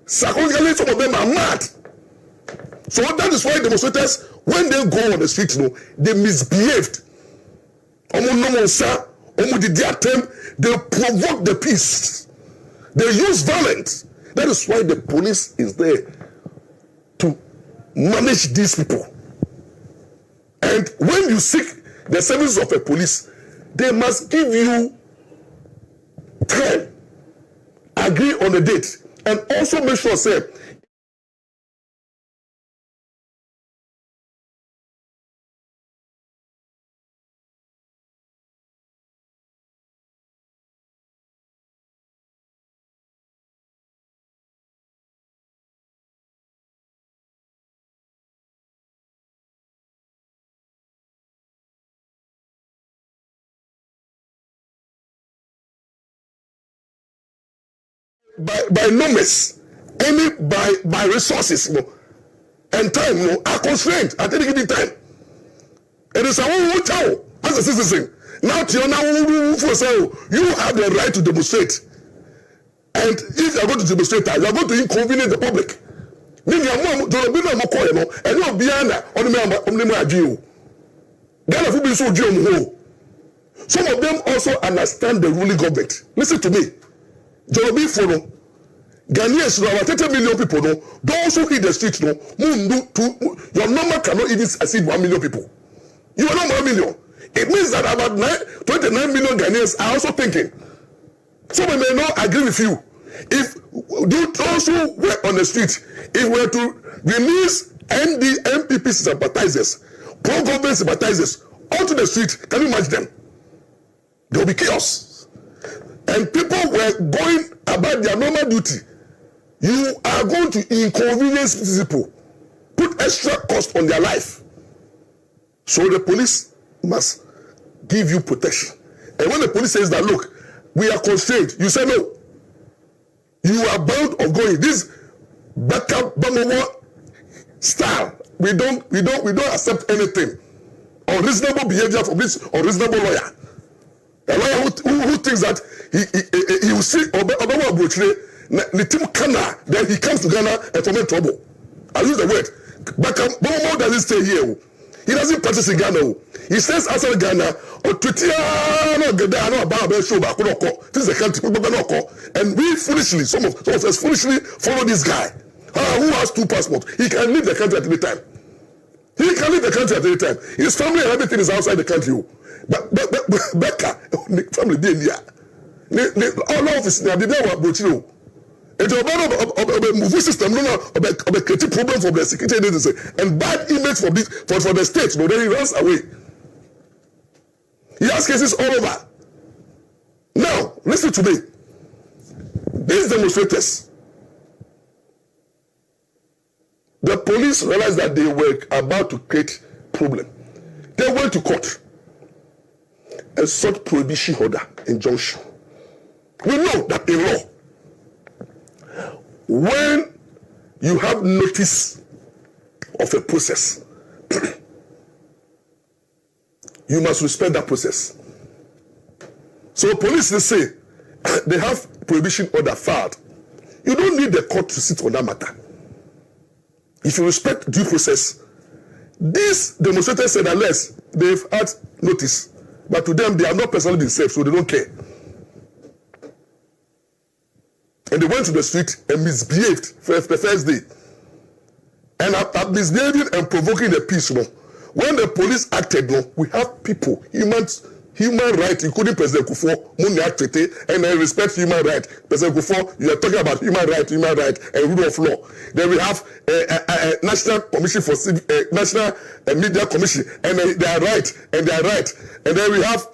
Psychologically, some of them are mad. So that is why demonstrators, when they go on the street, they misbehaved. They provoke the peace. They use violence. That is why the police is there to manage these people. And when you seek the services of a police, they must give you time, agree on a date, and also make sure, say, by numbers, by resources, and time, are constrained at any given time. It is our own child as a citizen. Now, you have the right to demonstrate. And if you are going to demonstrate, you are going to inconvenience the public. Some of them also understand the ruling government. Listen to me. Jolobi follow. Ghanaians, about 30 million people, those who hit the streets, your number cannot even exceed 1 million people. You are not 1 million. It means that about 29 million Ghanaians are also thinking. Some may not agree with you. If those who were on the street, if we were to release MPP sympathizers, pro-government sympathizers onto the street, can you imagine them? There will be chaos. And people were going about their normal duty. You are going to inconvenience people, put extra cost on their life. So the police must give you protection. And when the police says that, look, we are constrained, you say no. You are bound of going. This backup style, we don't accept anything. Unreasonable behavior from this unreasonable lawyer. A lawyer who thinks that he will see Obama Abrochile, then he comes to Ghana and foment trouble. I use the word. Obama doesn't stay here. He doesn't practice in Ghana. He stays outside Ghana. This is the country. And we foolishly, some of us foolishly follow this guy who has 2 passports. He can leave the country at any time. He can leave the country at any time. His family and everything is outside the country. But Becca, family being here. All of us, they are approaching you. It's a matter of a movie system, of a creative problem for the security agency, and bad image for the state. Then he runs away. He has cases all over. Now, listen to me. These demonstrators, the police realized that they were about to create problem. They went to court and sought prohibition order, injunction. We know that in law, when you have notice of a process, you must respect that process. So police, they say, they have prohibition order filed. You don't need the court to sit on that matter. If you respect due process, these demonstrators said unless they've had notice, but to them, they are not personally been safe, so they don't care. And they went to the street and misbehaved for the first day. And after misbehaving and provoking the peace, when the police acted, we have people, human rights, including President Kufuor, and I respect human rights. President Kufuor, you are talking about human rights, and rule of law. Then we have National Commission for National Media Commission, and they are right. And then we have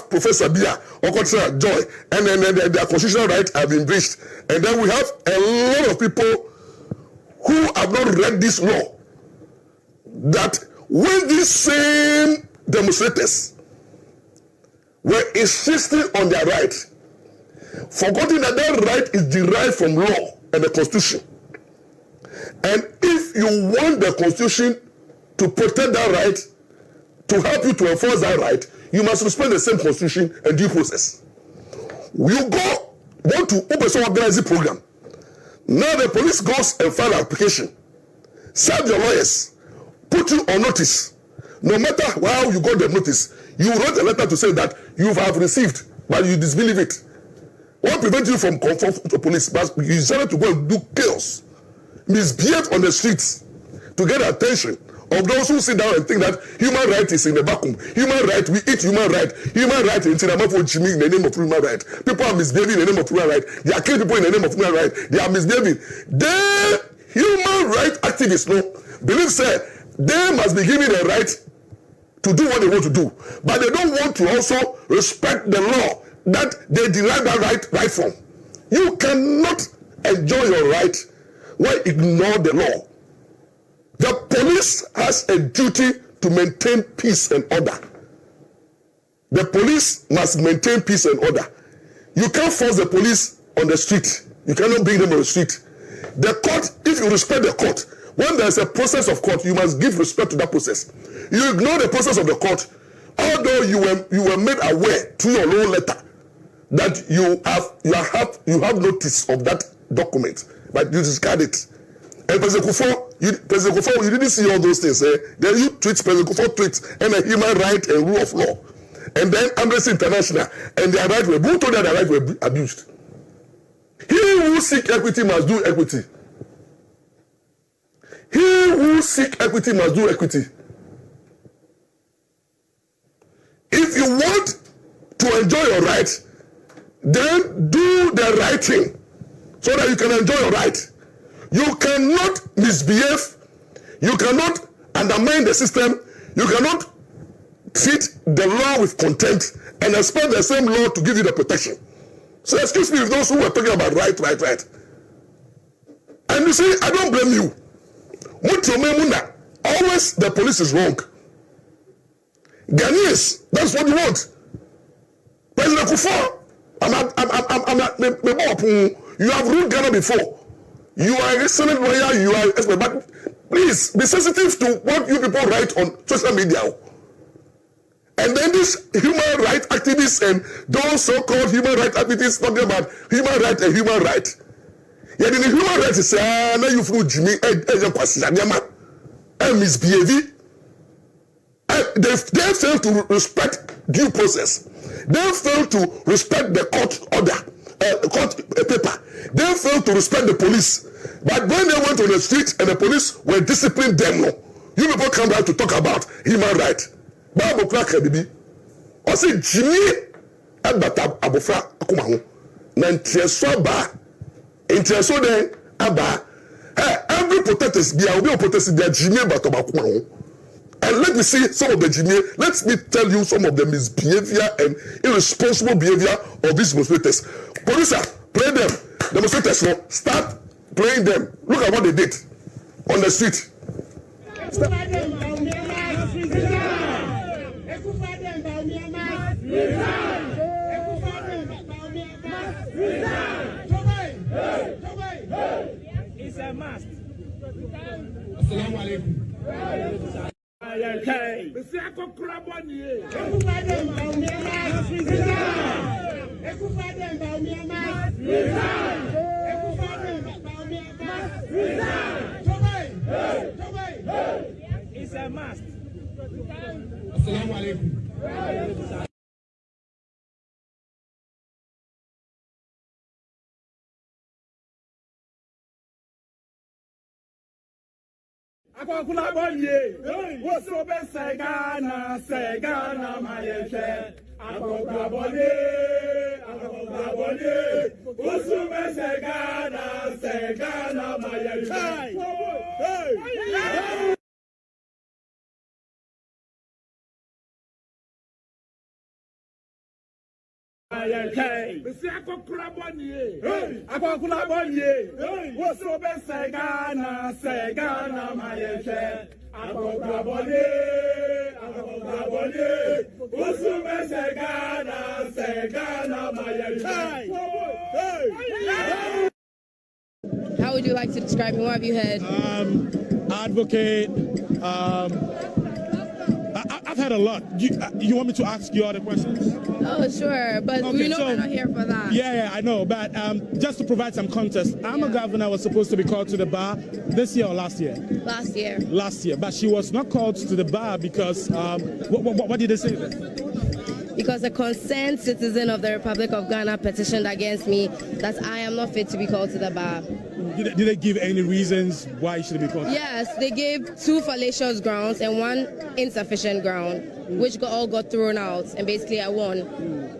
Professor Bia, Okotra Joy, and then their constitutional rights have been breached. And then we have a lot of people who have not read this law. That when these same demonstrators were insisting on their right, forgetting that that right is derived from law and the Constitution. And if you want the Constitution to protect that right, to help you to enforce that right, you must respect the same Constitution and due process. You want to open some organizing program Now the police goes and file an application, serve your lawyers, put you on notice. No matter how you got the notice, you wrote a letter to say that you have received, but you disbelieve it. What prevents you from confront the police? But you decided to go and do chaos, misbehave on the streets to get attention of those who sit down and think that human right is in the vacuum. Human right, we eat human right. Human right in the name of human right. People are misbehaving in the name of human right. They are killing people in the name of human right. They are misbehaving. The human right activists believe they must be given the right to do what they want to do, but they don't want to also respect the law that they derive that right from. You cannot enjoy your right while ignore the law. The police has a duty to maintain peace and order. The police must maintain peace and order. You can't force the police on the street. You cannot bring them on the street. The court, if you respect the court, when there is a process of court, you must give respect to that process. You ignore the process of the court, although you were made aware through your own letter that you have notice of that document, but you discard it. And President Kufuor, you didn't see all those things. Then you President Kufuor tweets and a human right and rule of law, and then Amnesty International and their right who told that their right were abused. He who seek equity must do equity. He who seek equity must do equity. If you want to enjoy your right, then do the right thing so that you can enjoy your right. You cannot misbehave. You cannot undermine the system. You cannot treat the law with contempt and expect the same law to give you the protection. So excuse me if those who were talking about right. And you see, I don't blame you. Always the police is wrong. Ghanaians, that's what you want. President Kufuor, you have ruled Ghana before. You are an excellent lawyer, you are expert, but please be sensitive to what you people write on social media. And then these human rights activists and those so-called human rights activists talking about human right and human right. Yet in the human rights, is now you flew Jimmy and misbehaving. They fail to respect due process. They fail to respect the court order, court paper. They fail to respect the police. But when they went on the street and the police were disciplining them, you people come back to talk about human rights. Bible crack baby. I say Jimmy Abata Abofra Akumaho. Nantieso ba. Intieso den aba. Every protest be a protest be Jimmy Abata Akumaho. And let me see some of the Jimmy. Let me tell you some of the misbehavior and irresponsible behavior of these demonstrators. Police, play them. Demonstrators, start playing them. Look at what they did on the street. It's a must. Assalamu alaikum. It's a must. Assalamu alaikum. Akokula bonye, woso be segana mayeshe. Akokula bonye, woso be segana mayeshe. Akokula bonye, woso be segana mayeshe. Akokula bonye, woso be segana mayeshe. How would you like to describe him? What have you heard? Advocate. I've heard a lot. You want me to ask you all the questions? Oh, sure, but Okay, we know so- we're not here for that. Yeah, I know. But just to provide some context, Amma Governor was supposed to be called to the bar this year or last year? Last year. Last year. But she was not called to the bar because, what did they say then? Because a concerned citizen of the Republic of Ghana petitioned against me that I am not fit to be called to the bar. Did they give any reasons why you should be called? Yes, they gave 2 fallacious grounds and 1 insufficient ground, which all got thrown out, and basically I won.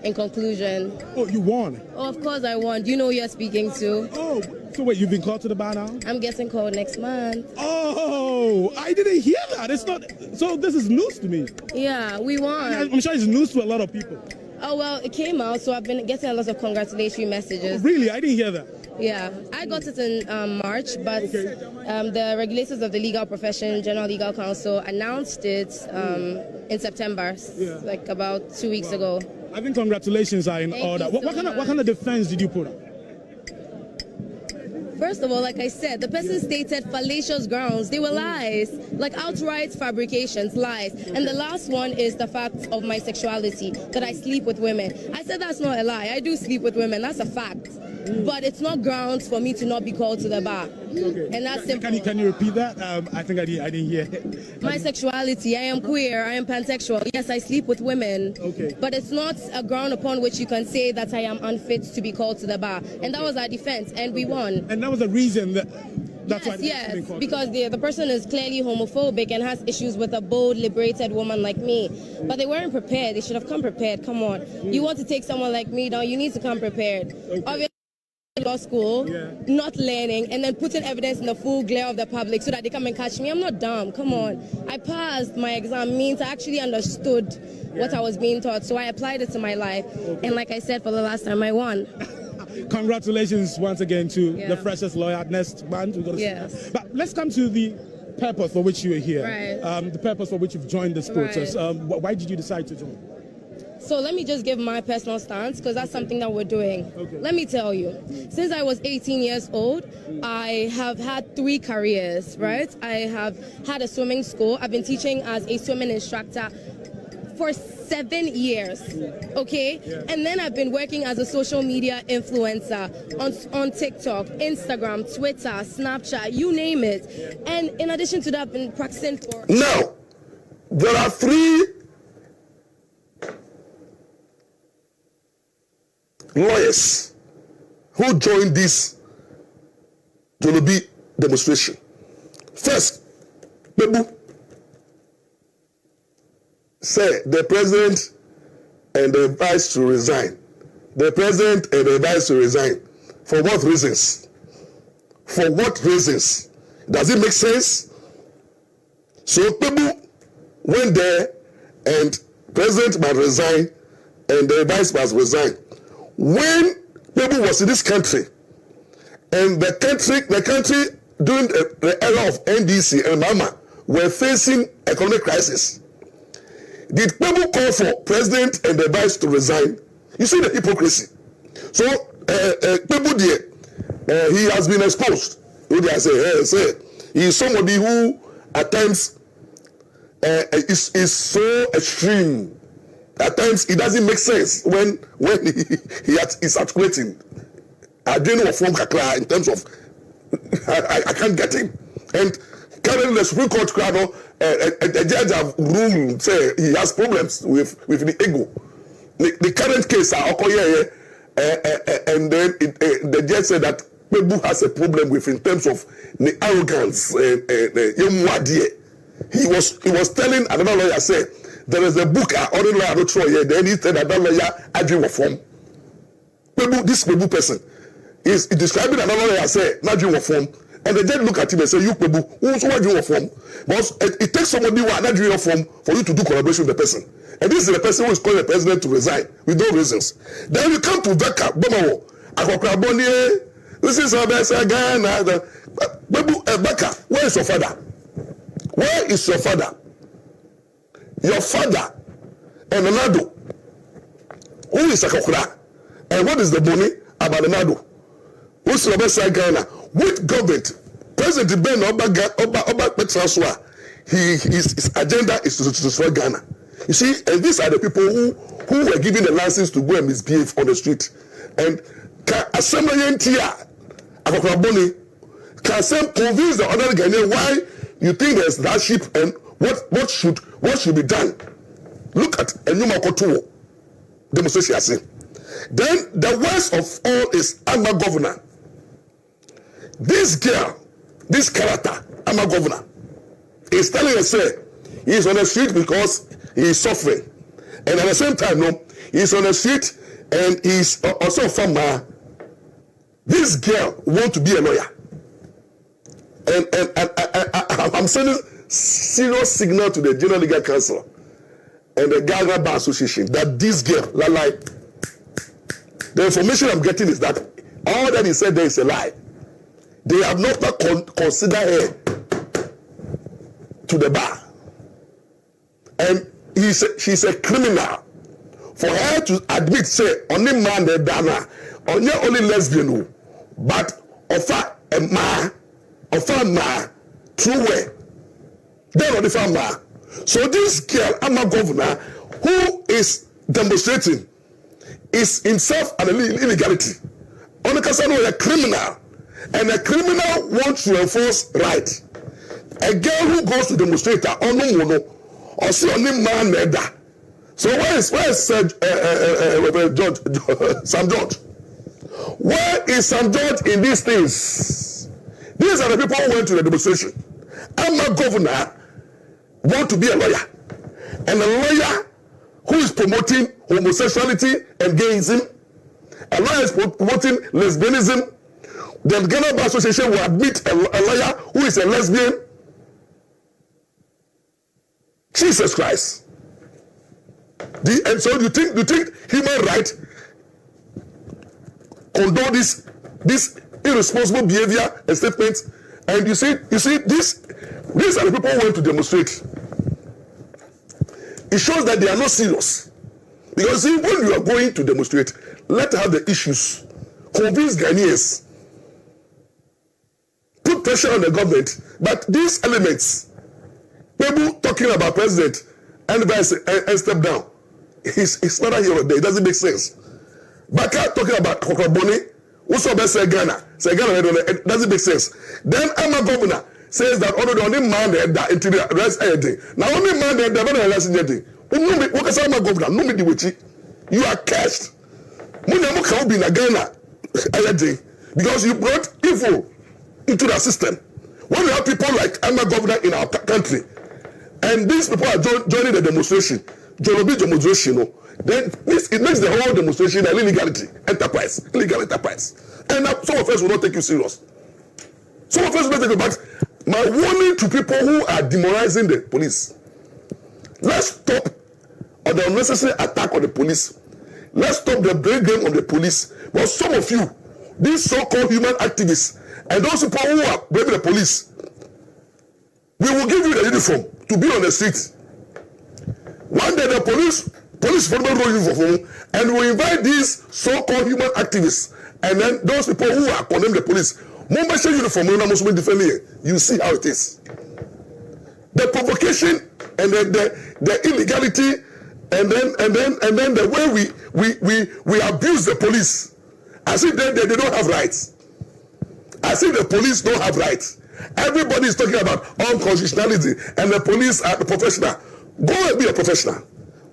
In conclusion. Oh, you won? Oh, of course I won. Do you know who you're speaking to? Oh, so wait, you've been called to the bar now? I'm getting called next month. Oh, I didn't hear that. It's not. So this is news to me. Yeah, we won. I'm sure it's news to a lot of people. Oh, well, it came out, so I've been getting a lot of congratulatory messages. Really? I didn't hear that. Yeah, I got it in March, but the regulators of the legal profession, General Legal Council, announced it in September, like about 2 weeks ago. I think congratulations are in Thank order. you What so kind of defense did you put up? First of all, like I said, the person stated fallacious grounds. They were lies, like outright fabrications, lies. And the last one is the fact of my sexuality, that I sleep with women. I said that's not a lie. I do sleep with women. That's a fact. But it's not grounds for me to not be called to the bar. Okay. And that's simple. Can you repeat that? I think I didn't hear it. My sexuality, I am queer, I am pansexual. Yes, I sleep with women. Okay. But it's not a ground upon which you can say that I am unfit to be called to the bar. And that was our defense, and we won. And that was the reason that's why Yes, been called. because the person is clearly homophobic and has issues with a bold, liberated woman like me. But they weren't prepared. They should have come prepared. Come on. You want to take someone like me down, you need to come prepared. Obviously, law school, not learning, and then putting evidence in the full glare of the public so that they come and catch me. I'm not dumb. Come on. I passed my exam, means I actually understood what I was being taught, so I applied it to my life. And like I said, for the last time, I won. Congratulations once again to the freshest lawyer. Next month, we're going to Yes. But let's come to the purpose for which you are here. Right. The purpose for which you've joined this protest. Right. Why did you decide to join? So let me just give my personal stance, because that's something that we're doing. Okay. Let me tell you, since I was 18 years old, I have had 3 careers, right? I have had a swimming school. I've been teaching as a swimming instructor for 7 years, okay? And then I've been working as a social media influencer on TikTok, Instagram, Twitter, Snapchat, you name it. And in addition to that, I've been practicing for... Now, there are 3 lawyers who joined this Jolobi demonstration. First, Bebu said the president and the vice to resign. The president and the vice to resign. For what reasons? For what reasons? Does it make sense? So Bebu went there and president must resign and the vice must resign. When people was in this country, and the country during the era of NDC and Mama were facing economic crisis, did people call for president and the vice to resign? You see the hypocrisy. So people there, he has been exposed. Say he is somebody who at times is so extreme. At times it doesn't make sense when he is articulating. I don't know from Kakra in terms of I can't get him. And currently the Supreme Court a judge have ruled say he has problems with the ego. The current case and then the judge said that Bebu has a problem with in terms of the arrogance he was telling another lawyer say there is a book other lawyer don't throw here. Then he said that lawyer arguing form. This Bebu person is describing another lawyer say not doing form, and the judge look at him and say you Bebu who's what doing form? But it takes somebody who are not doing form for you to do collaboration with the person, and this is the person who is calling the president to resign with no reasons. Then you come to Veka Bomawo Akokraboni. This is our best Ghana. Bebu Beka, where is your father? Where is your father? Your father and Nado, who is Akokra, and what is the money about Nado? Who's the best Ghana? Which government? President Ben Oba Petraswa, his agenda is to destroy Ghana. You see, and these are the people who were given the license to go and misbehave on the street. And can assembly NTR, Abrabo, can convince the other Ghanaian why you think there's hardship and what should be done. Look at Enyuma Kotuo demonstration. Then the worst of all is Amma Governor. This girl, this character, Amma Governor, is telling us he's on the street because he is suffering, and at the same time, no, he's on the street and he's also a farmer. This girl wants to be a lawyer, and I'm sending serious signal to the General Legal Council and the Ghana Bar Association that this girl, like, the information I'm getting is that all that he said there is a lie. They have not considered her to the bar, and she's a criminal. For her to admit, say, only man they dana, only lesbian, but offer a ma, true way. They're not the ma. So this girl, Amma Governor, who is demonstrating, is himself an illegality. On the casino, a criminal, and a criminal wants to enforce right. A girl who goes to demonstrate, or see only man murder. So where is Judge Sam George? Where is Sam George in these things? These are the people who went to the demonstration. Amma Governor want to be a lawyer, and a lawyer who is promoting homosexuality and gayism. A lawyer is promoting lesbianism. The Ghana Bar Association will admit a lawyer who is a lesbian. Jesus Christ. And so you think human right condone this irresponsible behavior and statements? And you see these are the people who went to demonstrate. It shows that they are not serious. Because see, when you are going to demonstrate, let's have the issues. Convince Ghanaians. Put pressure on the government. But these elements, people talking about president and step down, it's not a hero there. It doesn't make sense. Baka talking about Kokroboni, also best say Ghana. Say Ghana, it doesn't make sense. Then Amma Governor says that only man that interior rest anything. Now only man that never rest anything. What is Amma Governor? No me diwichi. You are cursed. Munyamu can be in Ghana anything because you brought evil into the system. When we have people like Amma Governor in our country, and these people are joining the demonstration, then it makes the whole demonstration an illegal enterprise. And some of us will not take you serious. Some of us will not take you, but my warning to people who are demoralizing the police, let's stop the unnecessary attack on the police. Let's stop the blame game on the police. But some of you, these so-called human activists, and those people who are blaming the police, we will give you the uniform to be on the street. One day the police form a uniform, and we invite these so-called human activists, and then those people who are condemning the police, you see how it is. The provocation and the illegality, and then the way we abuse the police, as if they don't have rights, as if the police don't have rights. Everybody is talking about unconstitutionality, and the police are the professional. Go and be a professional.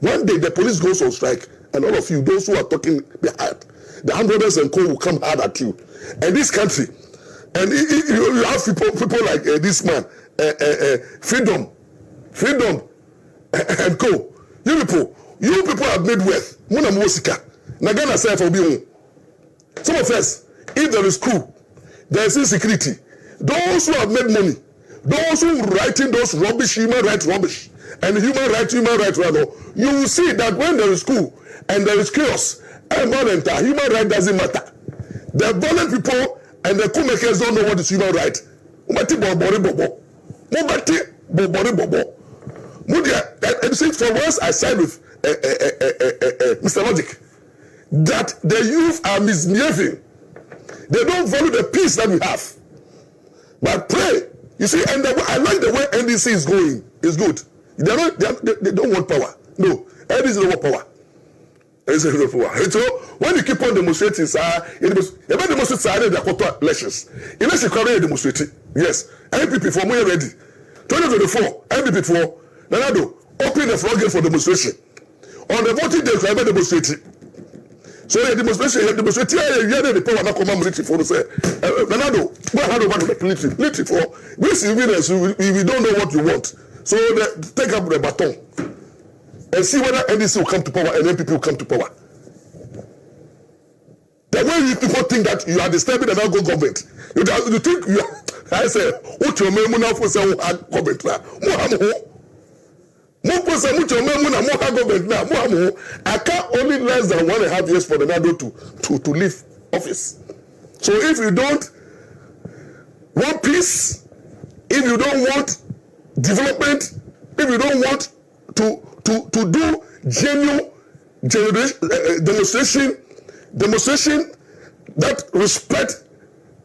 One day the police goes on strike, and all of you, those who are talking behind, the handlers and co will come hard at you. And this country, and you have people like this man, freedom, and co. You people have made wealth. Muna Mwosika. Nagana say for be. Some of us, if there is coup, there is insecurity. Those who have made money, those who writing those rubbish, human rights rubbish, and human rights rather, you will see that when there is coup and there is chaos, human right doesn't matter. The violent people and the coup makers don't know what is human right. And see, for once I side with Mr. Logic, that the youth are misbehaving. They don't value the peace that we have. But pray, you see, and I like the way NDC is going. It's good. They don't want power. No, NDC is no power. So when you keep on demonstrating, even demonstrate the quarter elections. Unless you can demonstrate, yes. MPP for more ready. 2024, MPP for Nanado, open the floodgate for demonstration. On the voting day, you demonstrate. So the demonstration, you demonstrate, you the power not commemorate for say, Nanado, go hand over to the military for we civilians, we don't know what you want. So take up the baton. And see whether NDC will come to power and MPP will come to power. The way you people think that you are disturbing the Nago government, you think you are, I say, what your men now for say government now? Government now. I can't only less than 1.5 years for the Nado to leave office. So if you don't want peace, if you don't want development, if you don't want to do genuine demonstration that respect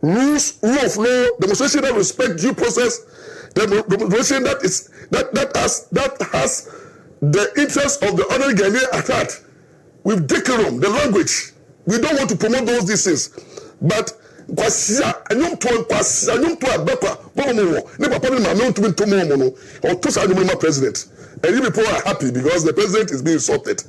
rules, rule of law, demonstration that respect due process, demonstration that has the interest of the ordinary Ghanaian at heart. With decorum, the language, we don't want to promote these things, but president. And you people are happy because the president is being insulted.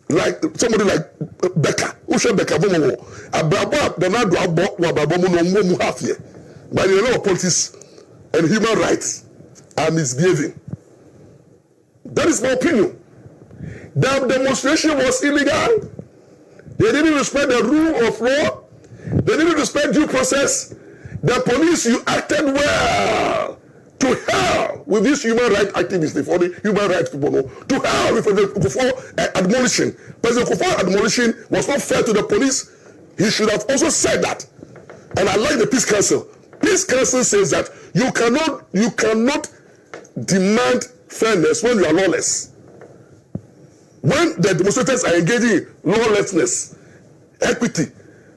Like somebody like Becca, Usha Becca, Abrabo, the Abrabo, half year. By the law of politics and human rights are misbehaving. That is my opinion. The demonstration was illegal. They didn't respect the rule of law. They didn't respect due process. The police, you acted well. To hell with these human rights activists, for the human rights people, no. To hell with the Kufuor admonition. President Kufuor admonition was not fair to the police. He should have also said that. And I like the Peace Council. Peace Council says that you cannot demand fairness when you are lawless. When the demonstrators are engaging in lawlessness, equity,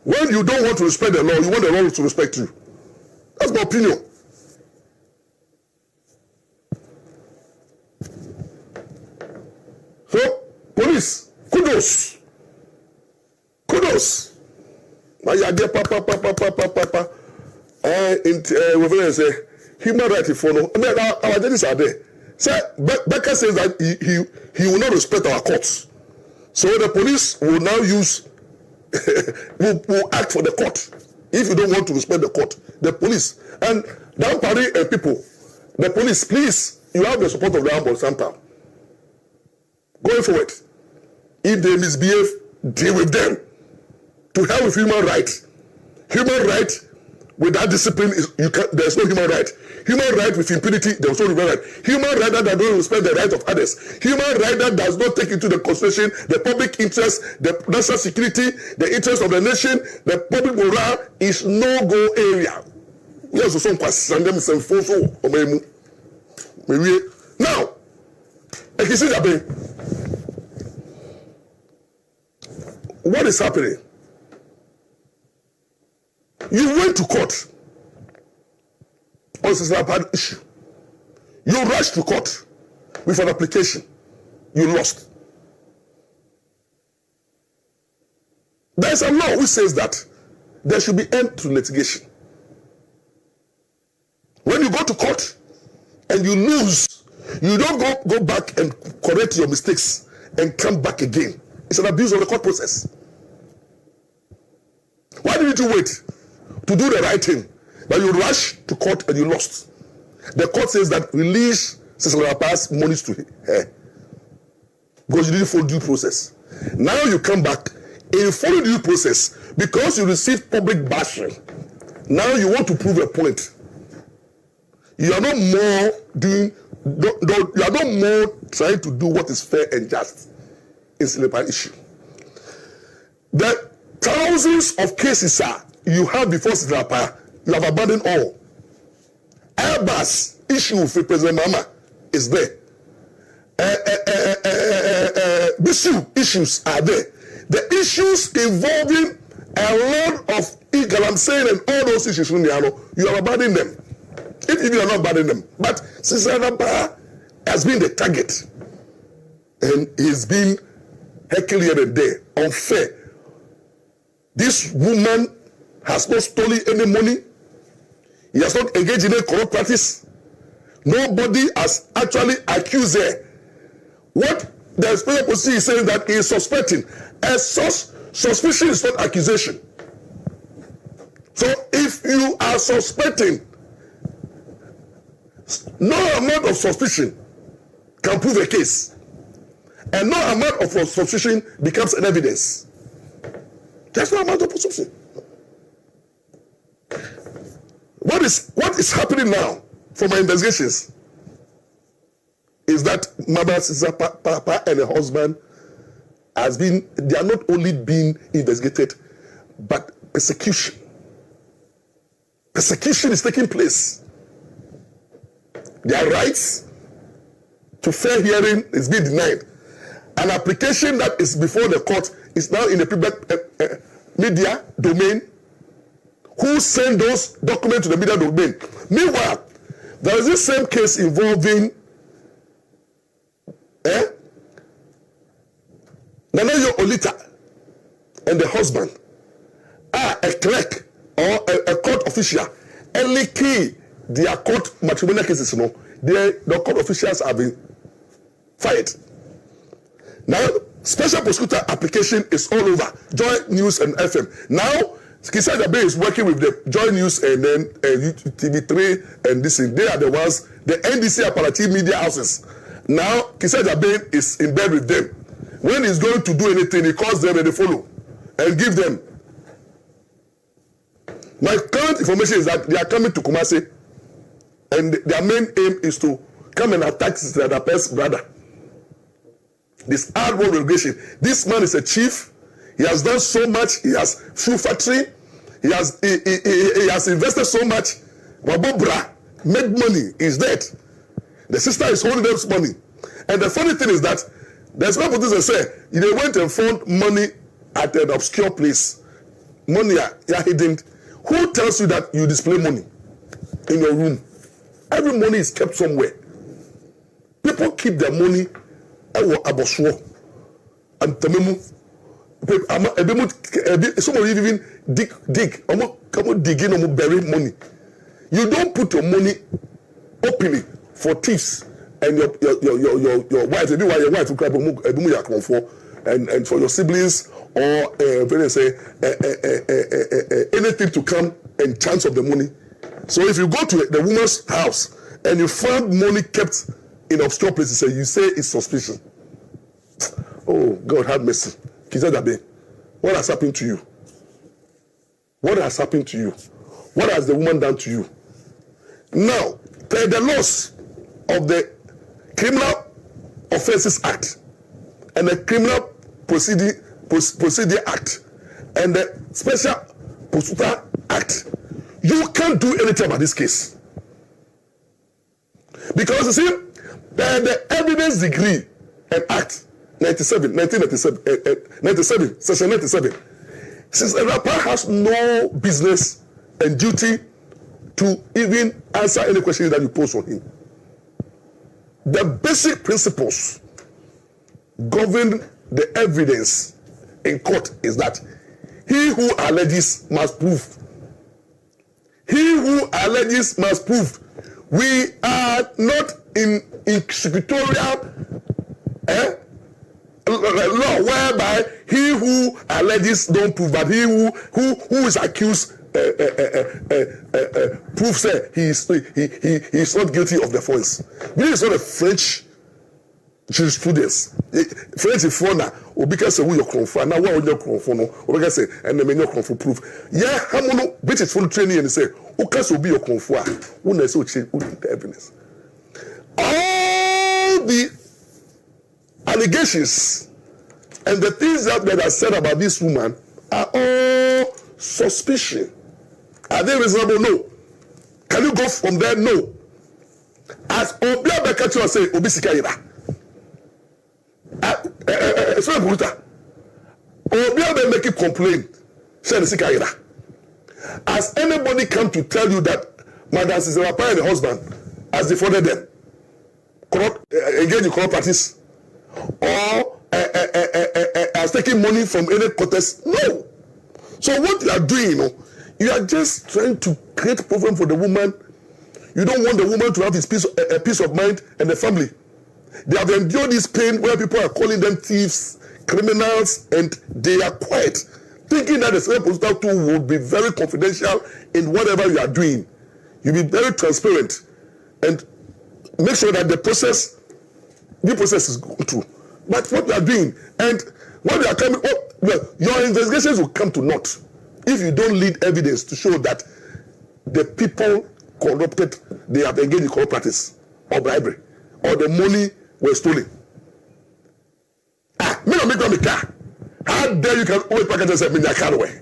when you don't want to respect the law, you want the law to respect you. That's my opinion. So, police, kudos. Papa. Human rights for no. Our judges are there. Say, Becker says that he will not respect our courts. So the police will now use, will act for the court. If you don't want to respect the court, the police. And down party people, the police, please, you have the support of the armed sometime. Going forward, if they misbehave, deal with them. To hell with human rights. Human rights without discipline, there's no human right. Human right with impunity, there's no human right. Human right that does not respect the right of others. Human right that does not take into the consideration the public interest, the national security, the interest of the nation, the public morale is no-go area. Yes, so now, what is happening? You went to court on a issue. You rushed to court with an application. You lost. There is a law which says that there should be end to litigation. When you go to court and you lose, you don't go back and correct your mistakes and come back again. It's an abuse of the court process. Why didn't you wait to do the right thing? But you rushed to court and you lost. The court says that release Cecilia Pass monies to her because you didn't follow due process. Now you come back and you follow due process because you received public bashing. Now you want to prove a point. You are not more doing. You are not more trying to do what is fair and just in Cecilia issue. The thousands of cases you have before Cecilia, you have abandoned all. Airbus issue with President Mmra is there. BSU issues are there. The issues involving a lot of Galamsey and all those issues, you have abandoned them. If you are not abandoning them. But Cecilia has been the target. and he's been heckled here and there, unfair. This woman has not stolen any money. He has not engaged in any corrupt practice. Nobody has actually accused her. What the special position is saying that he is suspecting. A suspicion is not accusation. So if you are suspecting, no amount of suspicion can prove a case. And no amount of suspicion becomes an evidence. There's no amount of suspicion. What is happening now for my investigations is that Mother Sister Papa and her husband they are not only being investigated, but persecution. Persecution is taking place. Their rights to fair hearing is being denied. An application that is before the court is now in the public media domain. Who sent those documents to the media domain? Meanwhile, there is this same case involving Nanayo Olita and the husband are a clerk or a court official. Only key their court matrimonial cases, the court officials have been fired. Now, special prosecutor application is all over. Joy News and FM. Now, Kisa Jabe is working with the Joy News and then TV3 and this thing. They are the ones, the NDC apparative media houses. Now, Kisa Jabe is in bed with them. When he's going to do anything, he calls them and they follow and give them. My current information is that they are coming to Kumasi and their main aim is to come and attack the other brother. This hard-work relegation. This man is a chief. He has done so much. He has shoe factory. He has invested so much. Wabobra made money. He's dead. The sister is holding them money. And the funny thing is that there's no politician say they went and found money at an obscure place. Money hidden. Who tells you that you display money in your room? Every money is kept somewhere. People keep their money. Aboswo and Tamemu. Some of you even dig. Come digging, bury money. You don't put your money openly for thieves and your wife. Maybe why your wife will cry and for your siblings or anything to come and chance of the money. So if you go to the woman's house and you find money kept in obscure places, you say it's suspicion. Oh, God have mercy. Kizadabe, what has happened to you? What has happened to you? What has the woman done to you? Now, per the laws of the Criminal Offences Act and the Criminal Procedure Act and the Special Prosecutor Act, you can't do anything about this case. Because you see, the evidence degree and act 1997, section 97, since a rapper has no business and duty to even answer any question that you pose on him. The basic principles govern the evidence in court is that he who alleges must prove. He who alleges must prove. We are not in inquisitorial law whereby he who alleges don't prove, but he who is accused proves that he is not guilty of the offense. This is not a French jurisprudence. French is for now. Obika say we your confirm. Now what your confirm? Obika say and the menu confirm proof. Yeah, how many British full training and say Ukas will be your confirm. Who knows so change the evidence. All the allegations and the things that are said about this woman are all suspicion. Are they reasonable? No. Can you go from there? No. As Obia Bekacho say, Obisika Ira. It's not brutal. Obia may make a complaint. Say Sika Ira. Has anybody come to tell you that Madam Siserapa and the husband has defrauded them? Engage in corrupt practice? or has taken money from any contest. No. So what you are doing, you are just trying to create problem for the woman. You don't want the woman to have his peace of mind and the family. They have endured this pain where people are calling them thieves, criminals, and they are quiet, thinking that the Senate Postal too will be very confidential in whatever you are doing. You be very transparent and make sure that the process is going through. But what you are doing and what you are coming, your investigations will come to naught if you don't lead evidence to show that the people corrupted, they have engaged in corrupt practice or bribery, or the money was stolen. Me not make me car. How dare you can always package and say me car away?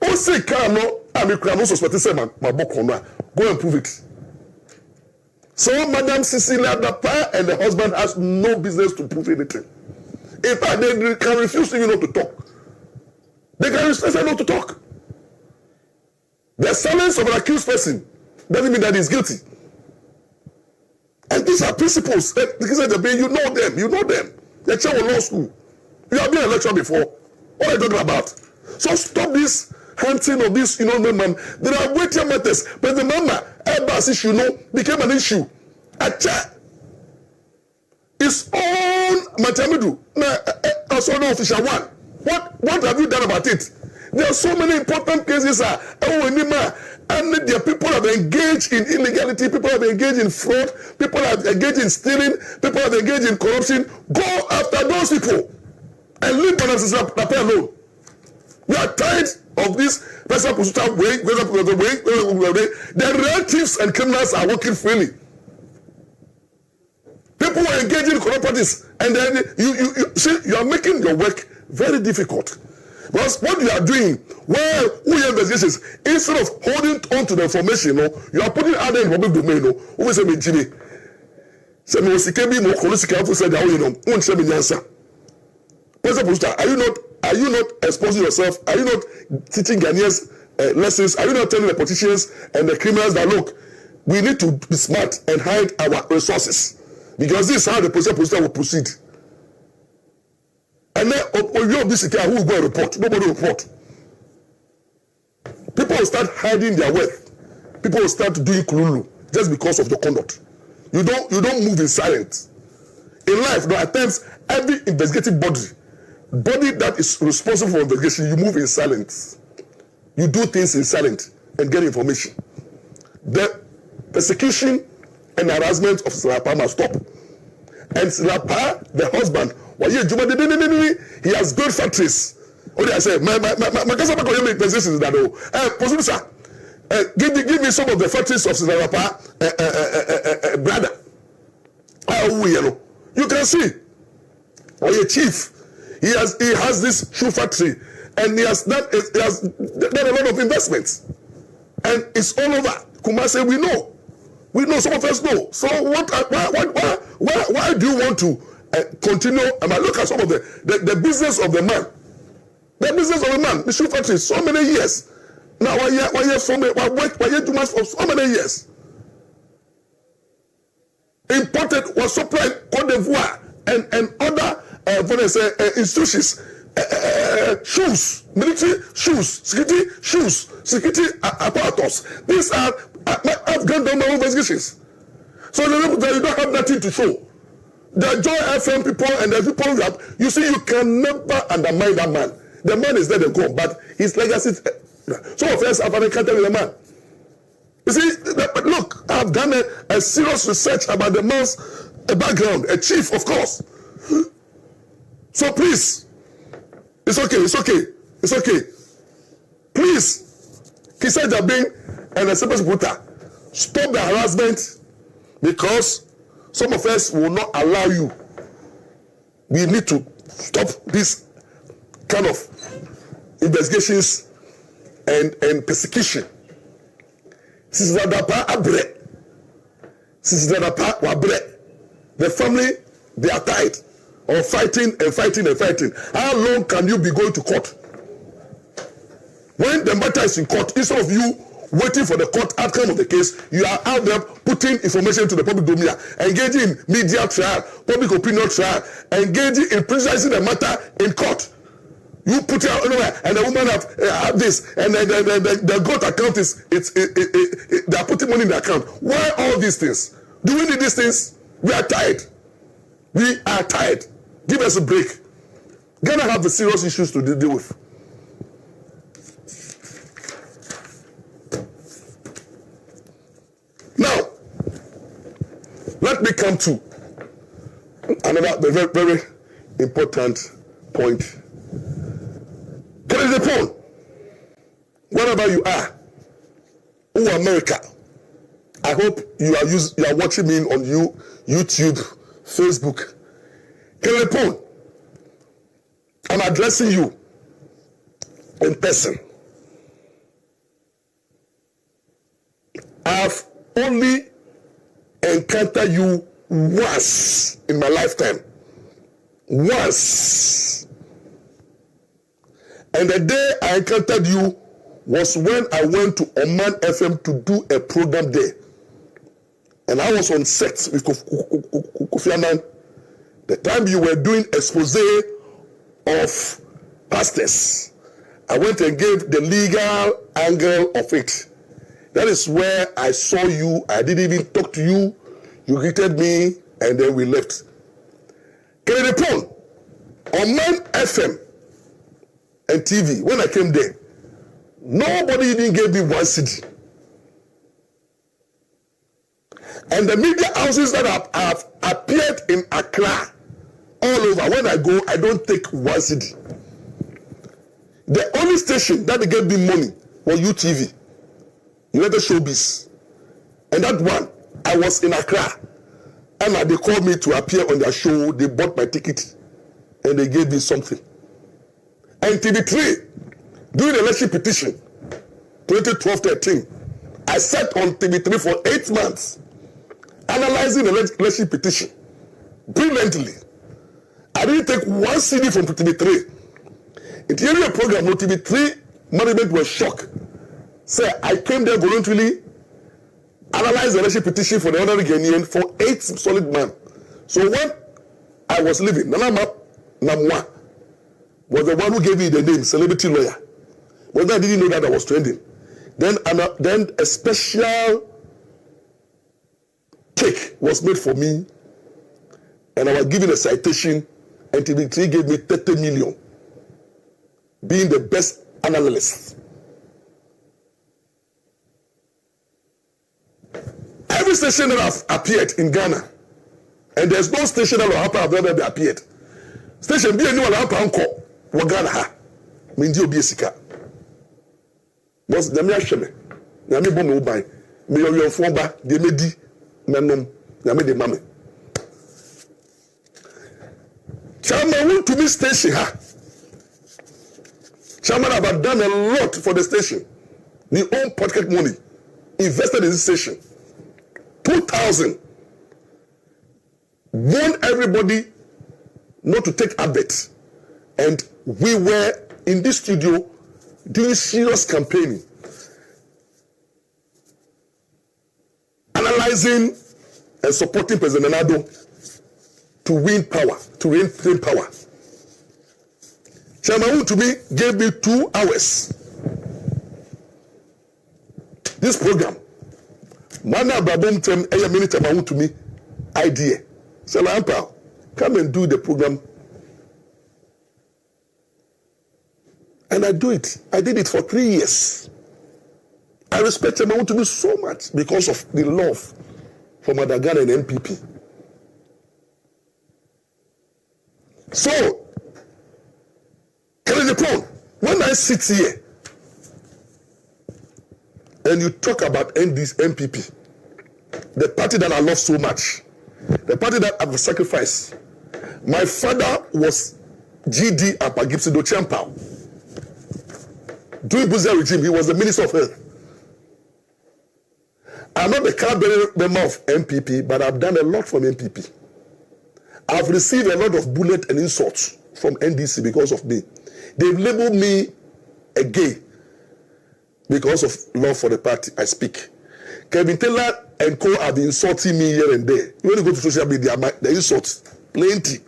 Oh, say car no, I mean, no suspect say my book on go and prove it. So Madam Cecilia Dapa and the husband has no business to prove anything. In fact, they can refuse even not to talk. They can refuse not to talk. The silence of an accused person doesn't mean that he's guilty. And these are principles. You know them. You know them. They check on law school. You have been in a lecture before. What are you talking about? So stop this hunting of this, man. There are weightier matters. But the mama, Airbus issue, became an issue. Its own matamidu. Also no official one. What have you done about it? There are so many important cases. And their people have engaged in illegality, people have engaged in fraud, people have engaged in stealing, people have engaged in corruption. Go after those people and leave Madam Cecilia Dapa alone. We are tired of this person way. The relatives and criminals are working freely. People are engaging in corrupt practice, and then you are making your work very difficult. Because what you are doing, investigations, instead of holding on to the information, you are putting out in public domain. Who is a Jimmy? Say no, Sikebi mo kolusika for said that won't say me answer. President, are you not exposing yourself? Are you not teaching Ghanaians lessons? Are you not telling the politicians and the criminals that look, we need to be smart and hide our resources because this is how the president will proceed. And then, this guy who will go and report? Nobody will report. People will start hiding their wealth. People will start doing kululu just because of the conduct. You don't move in silence. In life, at times, every investigative body that is responsible for investigation, you move in silence. You do things in silence and get information. The persecution and harassment of Silapa must stop. And Silapa, the husband, he has built factories. I say, my position is that give me some of the factories of Silapa brother. You can see, a chief, he has this shoe factory, and he has done a lot of investments, and it's all over. Kumasi, we know, some of us know. So why do you want to continue? Look at some of the business of the man. The business of the man, the shoe factory, so many years. Now, why too much for so many years? Imported was supplied Cote d'Ivoire and other institutions, shoes, military shoes, security apparatus. These are Afghan government investigations. So you don't have nothing to show. The Joy FM people and the people that you see, you can never undermine that man. The man is dead and gone, but his legacy. Some of us have an encounter with the man. You see, look, I've done a serious research about the man's background, a chief, of course. So please, it's okay. Please, Kisa Jabing and the Sepes Buta, stop the harassment because some of us will not allow you. We need to stop this kind of investigations and persecution. The family, they are tired of fighting. How long can you be going to court? When the matter is in court, instead of you waiting for the court outcome of the case, you are out there putting information to the public domain, engaging in media trial, public opinion trial, engaging in precising the matter in court. You put it out anywhere, and the woman have this, and the goat account they are putting money in the account. Why all these things? Do we need these things? We are tired. We are tired. Give us a break. Ghana have the serious issues to deal with. Now, let me come to another very, very important point. Kennedy Pond, wherever you are, in America, I hope you are watching me on YouTube, Facebook. Kennedy Pond, I'm addressing you in person. I've only encountered you once in my lifetime. Once. And the day I encountered you was when I went to Oman FM to do a program there. And I was on set with Kofi Annan. The time you were doing expose of pastors, I went and gave the legal angle of it. That is where I saw you. I didn't even talk to you. You greeted me, and then we left. Kennedy Pond, Oman FM and TV, when I came there, nobody even gave me one CD. And the media houses that have appeared in Accra, all over, when I go, I don't take one CD. The only station that they gave me money was UTV, United Showbiz. And that one, I was in Accra. And they called me to appear on their show. They bought my ticket. And they gave me something. And TV3, during the election petition, 2012-13, I sat on TV3 for 8 months, analyzing the election petition brilliantly. I didn't take one CD from TV3. In the area program, TV3 management was shocked. So I came there voluntarily, analyzed the election petition for the ordinary Ghanaian for 8 solid months. So when I was leaving, Nana Namwa was the one who gave me the name, celebrity lawyer. But I didn't know that I was trending. Then a special cake was made for me, and I was given a citation, and TV3 gave me 30 million, being the best analyst. Every station that have appeared in Ghana, and there's no station that will have never appeared. Station be anyone have anko wa Ghana ha. Mindi obi esika. Boss na me ahweme. Na me bom oban. Me yo fo ba de medi menom na me de mame. Chairman WONTUMI station ha. Chairman have done a lot for the station. The own pocket money invested in this station. 2000. Warned everybody not to take habit. And we were in this studio doing serious campaigning, analyzing and supporting President Nado to win power, to retain power. Chairman WONTUMI gave me 2 hours. This program, Abrabo Nsem, a minute Chairman WONTUMI idea. Chairman Ampao, come and do the program. And I do it. I did it for 3 years. I respect Chairman WONTUMI so much because of the love for Madagascar and NPP. So, Kennedy Pond, when I sit here and you talk about NPP, the party that I love so much, the party that I've sacrificed, my father was GD Apagipsido Champao. During Buzia regime, he was the Minister of Health. I'm not the card-bearing member of NPP, but I've done a lot from NPP. I've received a lot of bullets and insults from NDC because of me. They've labeled me a gay because of love for the party I speak. Kevin Taylor and co have been insulting me here and there. When you go to social media, the insults plenty.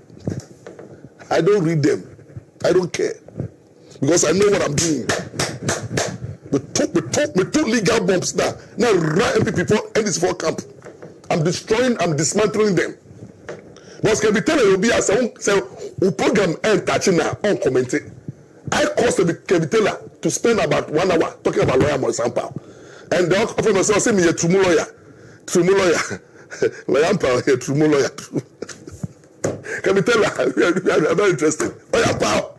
I don't read them. I don't care because I know what I'm doing. We took legal bombs now. Now right MPP for NDC4 camp. I'm destroying, I'm dismantling them. Because Kevin Taylor will be as a program and touching now on commenting. I caused Kevin Taylor to spend about 1 hour talking about lawyer Monsampa. And the offer myself say me a true lawyer. Lawyer here, true lawyer. Kevin Taylor, we are very interested. Lawyer power.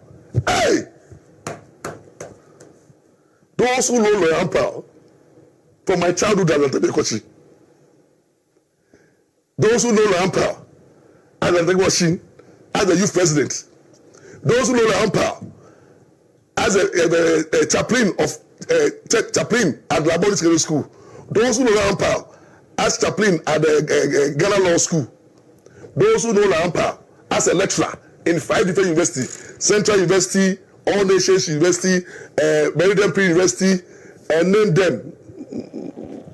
Hey! Those who know lawyer power from my childhood and the coaching. Those who know lawyer power and the coaching as the youth president. Those who know lawyer power as a chaplain of chaplain at Abrabo Secondary School. Those who know lawyer power as chaplain at the Ghana Law School. Those who know lawyer power as a lecturer in 5 different universities: Central University, All Nations University, Meridian Pre-University, and name them.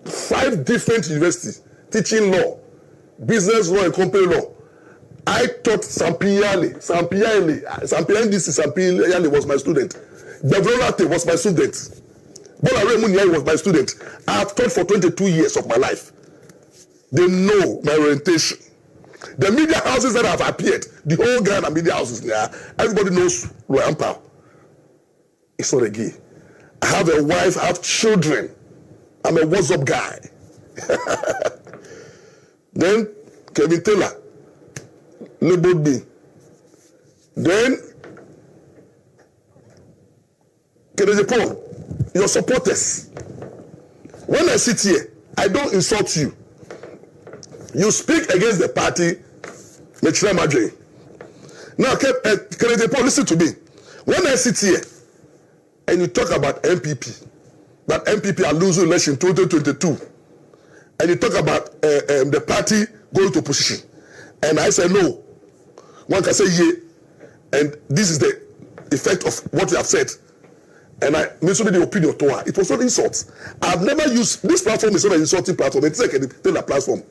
5 different universities teaching law, business law, and company law. I taught Sampiali was my student. Devrolate was my student. Bola Remunyai was my student. I have taught for 22 years of my life. They know my orientation. The media houses that have appeared, the whole Ghana media houses now, everybody knows Royal Power. It's not a gay. I have a wife, I have children. I'm a WhatsApp guy. Then Kevin Taylor labeled me. Then Kennedy Paul, your supporters. When I sit here, I don't insult you. You speak against the party. Now, Kennedy Paul, listen to me. When I sit here and you talk about MPP, that MPP are losing election 2022, and you talk about the party going to opposition, and I say no, one can say yeah, and this is the effect of what you have said. And I made so many opinion to her. It was not insult. I've never used this platform. Is not an insulting platform. It's like a platform.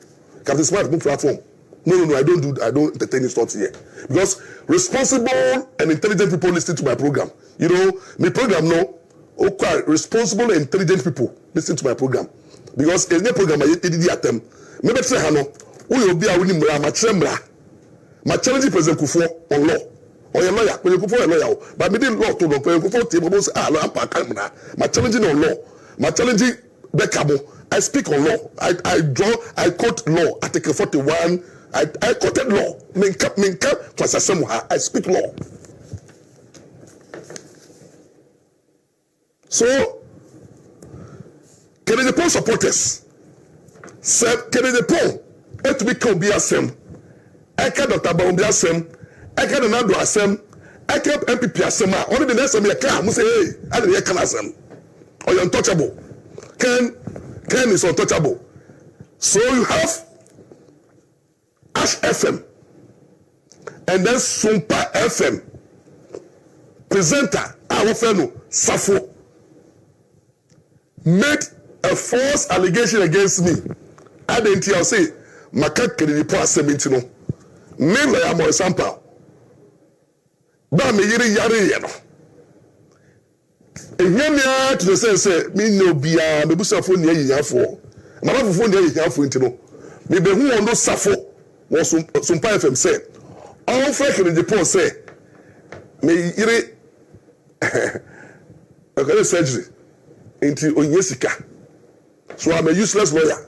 Captain Smart platform. No, I don't entertain insults here. Because responsible and intelligent people listen to my program. You know, my program no, okay, responsible and intelligent people listen to my program. Because in the program I did at them. Maybe say Hano, who will be a winning Mmra. My challenge President Kufuor on law. Or a lawyer, when you go for a lawyer, but me didn't law to know when you go for table say lawyer my challenging on law, my challenging Bekabo. I speak on law. I quote law. Article 41. I quoted law. I speak law. So Kennedy Paul supporters said Kennedy Paul had to become Nsem. I can't Dr. Abrabo Nsem. I can't Nando Nsem. I can't MPP Nsem. Only the next time I can say, hey, I didn't can Nsem. Or you're untouchable. Ken is untouchable. So you have Ash FM and then Sumpa FM. Presenter, our fellow Safo, made a false allegation against me. I didn't say, Makat Kennedy Paul 17. Me lawyer Monsampa. Ba me yare no. Ehia to the sense me no bia me busafo ne yiyafo. Mama fofo ne yiyafo ntino. Me be hu ono safo wo Sumpa FM say. All fake in the Paul say me yire okay surgery into onyesika. So I'm a useless lawyer.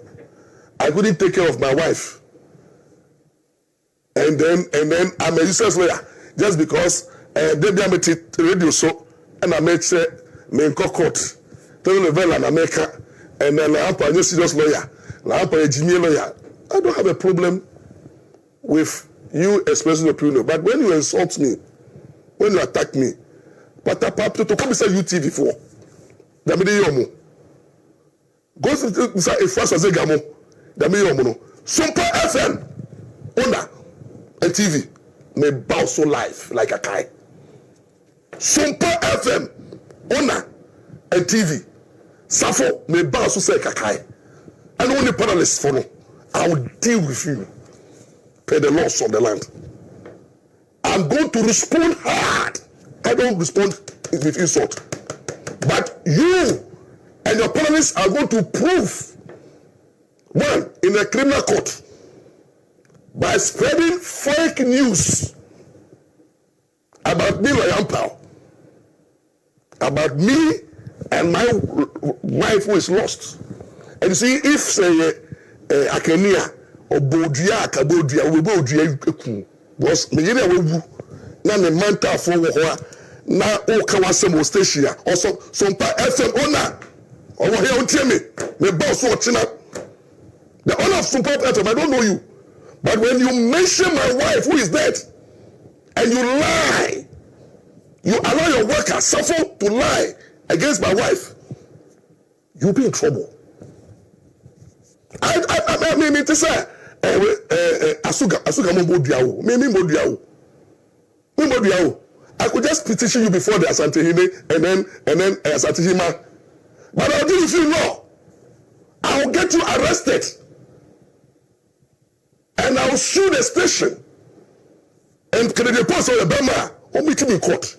I couldn't take care of my wife. And then I'm a useless lawyer just because they be a radio show and I made say me court tell level in America and then I'm a serious lawyer. I'm a Jimmy lawyer. I don't have a problem with you expressing your opinion, but when you insult me, when you attack me, but to come say UTV for that me yomo. Go to say if first say gamo that me yomo no. Sumpa FM onda and TV may bow so live like a guy. Sumpa FM, Ona, and TV. Safo may bow so say kakai. And only panelists follow. I will deal with you per the laws of the land. I'm going to respond hard. I don't respond with insult. But you and your panelists are going to prove, one, in a criminal court, by spreading fake news about me, about me and my wife who is lost. And you see, if say Akenia or Bodia, Kabodia, we Bodia, was me na ne manta for na o kawasemo station also some pa FM owner over here on me boss watching the owner of Super FM. I don't know you, but when you mention my wife who is dead and you lie, you allow your worker suffer to lie against my wife, you'll be in trouble. I mean it is asuga mo diawo me mo diawo I could just petition you before the Asante Hime and then Asante Hima, but I'll give you law. I'll get you arrested and I'll sue the station and the post of the Burma or meet him in court.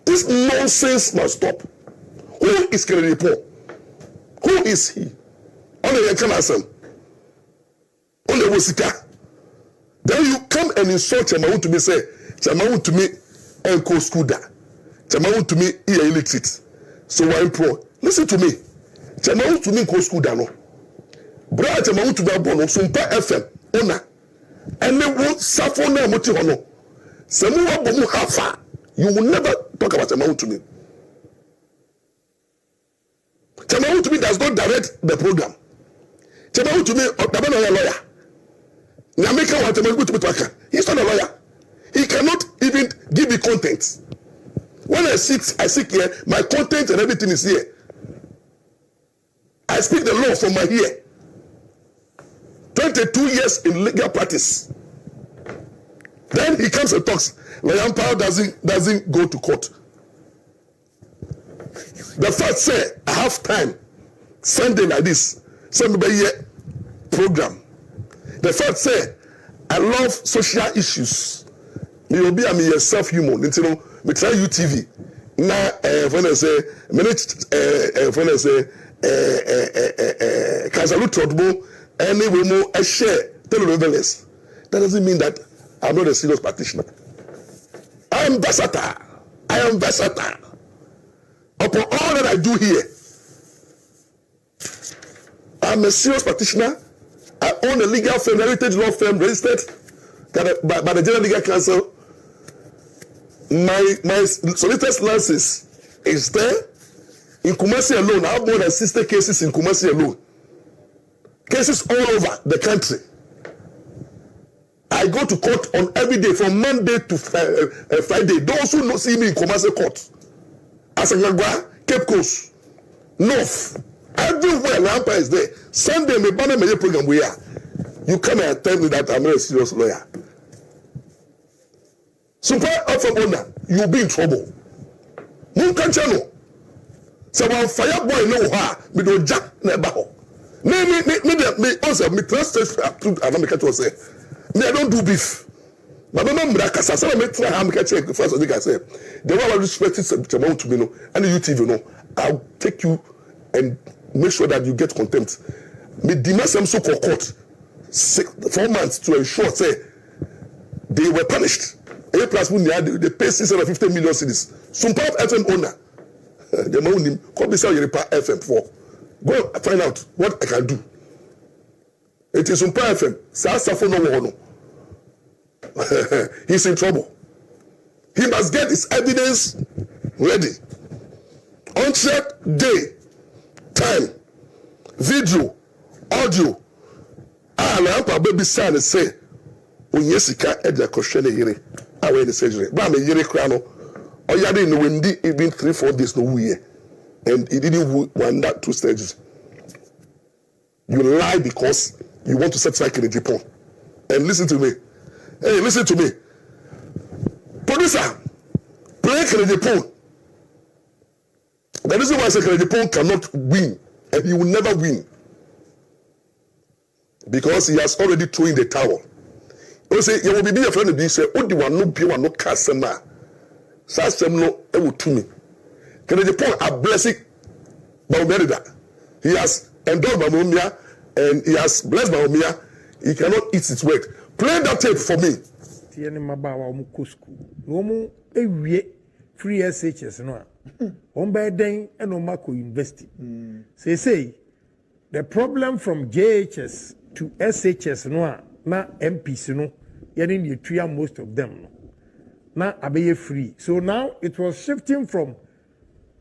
This nonsense must stop. Who is Kennedy Paul? Who is he? Only Yankanasam. Only Wosika. Then you come and insult WONTUMI, say, WONTUMI and co school da. WONTUMI here illiterate. So I'm pro. Listen to me. WONTUMI co school da no. Bra WONTUMI bono Sumpa FM ona. And they will suffer na moti hono. Semu wa bomu hafa. You will never talk about WONTUMI. WONTUMI does not direct the program. WONTUMI Otabana lawyer. He's not a lawyer. He cannot even give me content. When I sit here, my content and everything is here. I speak the law from my ear. 22 years in legal practice. Then he comes and talks. Lion Power doesn't go to court. The fact say I have time, Sunday like this, Sunday year program. The fact say I love social issues. You will be a self-human. You know, we try UTV. Now, when I say, Kazalu Trodbo, anyway, more a share, telenovelles. That doesn't mean that I'm not a serious practitioner. I am versatile. Upon all that I do here, I'm a serious practitioner. I own a legal firm, heritage law firm, registered by the General Legal Council. My solicitor's license is there. In Kumasi alone, I have more than 60 cases in Kumasi alone. Cases all over the country. I go to court on every day from Monday to Friday. Those who don't see me in Kumasi court, Asangagwa, Cape Coast, North, everywhere Lampa is there. Sunday, me banner me program we are. You come and tell me that I'm not a serious lawyer. Super up from owner, you'll be in trouble. Moon can channel. So one fire boy no ha, me do jack never. Me also me trust and I'm catch say. Me I don't do beef. But Mmra kasa say me try am catch first thing I say. The one I respect is WONTUMI no and the UTV no. I'll take you and make sure that you get contempt. Me demand some so called court 4 months to ensure say they were punished. A plus they pay 650 million cedis. Some part FM owner, the money come be sell your FM for. Go find out what I can do. It is some part FM. Safo no. He's in trouble. He must get his evidence ready. On-check day, time, video, audio. Lampa baby son say, Unyesika edja koshene yere. Away the surgery. But I'm a yere crano. Or you didn't know when it been 3-4 days no year. And he didn't want that 2 stages. You lie because you want to satisfy Kennedy Paul. And listen to me. Hey, listen to me. Producer, play Kennedy Paul. The reason why I say Kennedy Paul cannot win and he will never win because he has already thrown in the towel. You say you will be a friend of this. Say, "Oh, the one no be one no customer." Sasem no WONTUMI. Can the point a blessing Baumia? He has endorsed Baumia and he has blessed Baumia. He cannot eat his weight. Play that tape for me. Tieni mabawa omuko school. Omu ewie free SHS no. Omba den and omako university. Say the problem from JHS to SHS no na MPs no yeni ni tuya most of them no. Na abeye free. So now it was shifting from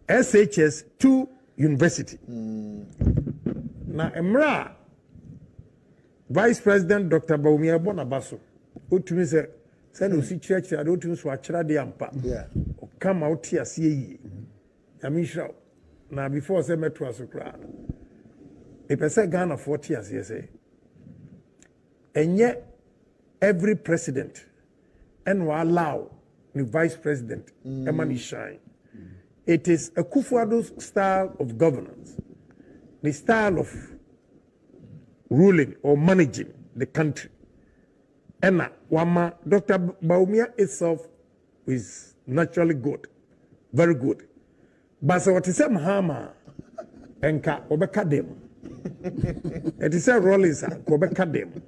SHS to university. Na Mmra Vice President Dr. Baumia Bonabaso WONTUMI say no si church I don't so achira de ampa. Yeah. Come out here see Yamisha. Na before say metro asokra. E pese Ghana 40 years say. Enye every president and will allow the vice president Emani shine. It is a Kufuado's style of governance, the style of ruling or managing the country. And Wama Dr. Baumia itself is naturally good, very good. But so what is a Mahama enka obeka dem. It is a Rollins obeka dem.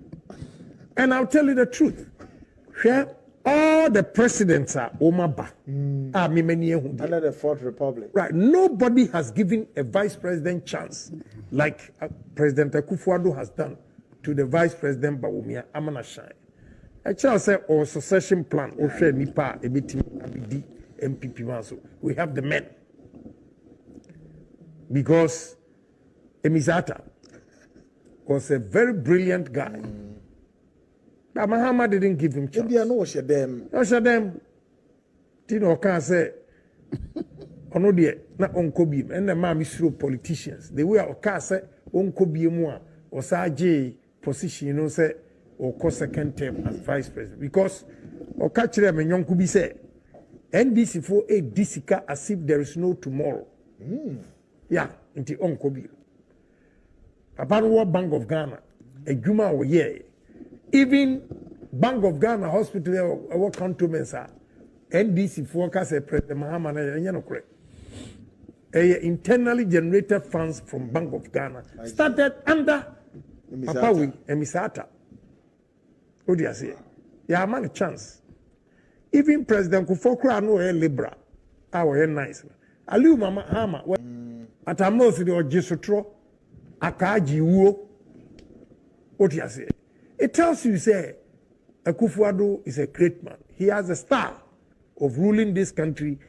And I'll tell you the truth. Here, all the presidents are Omaba. Under the Fourth Republic. Right. Nobody has given a vice president chance like President Akufo-Addo has done to the vice president Baumia Amana Shine. Actually, I say our succession plan, Nipa, Abidi, MPP Manso. We have the men. Because Emizata was a very brilliant guy. But Mahama didn't give him chance. India no share them. No share them. Tino can say, ono de na onko bi and the man misro politicians. The way Oka say onko bi mu a osaje position you know say or second term as vice president because Oka kire me nyonko bi say NDC for a disika as if there is no tomorrow. Yeah, inti onko bi. Papa World Bank of Ghana, a juma o ye. Even Bank of Ghana Hospital or cantonments are NDC forecast a President Mahama internally generated funds from Bank of Ghana started under Papawi and Misata. What do you say? Yeah, man a chance. Even President Kufokra no a Libra, our nice. Aliu Mama Hama at a most of the Jesotro Akaji Wo. What do you say? It tells you, say, Akufo-Addo is a great man. He has a style of ruling this country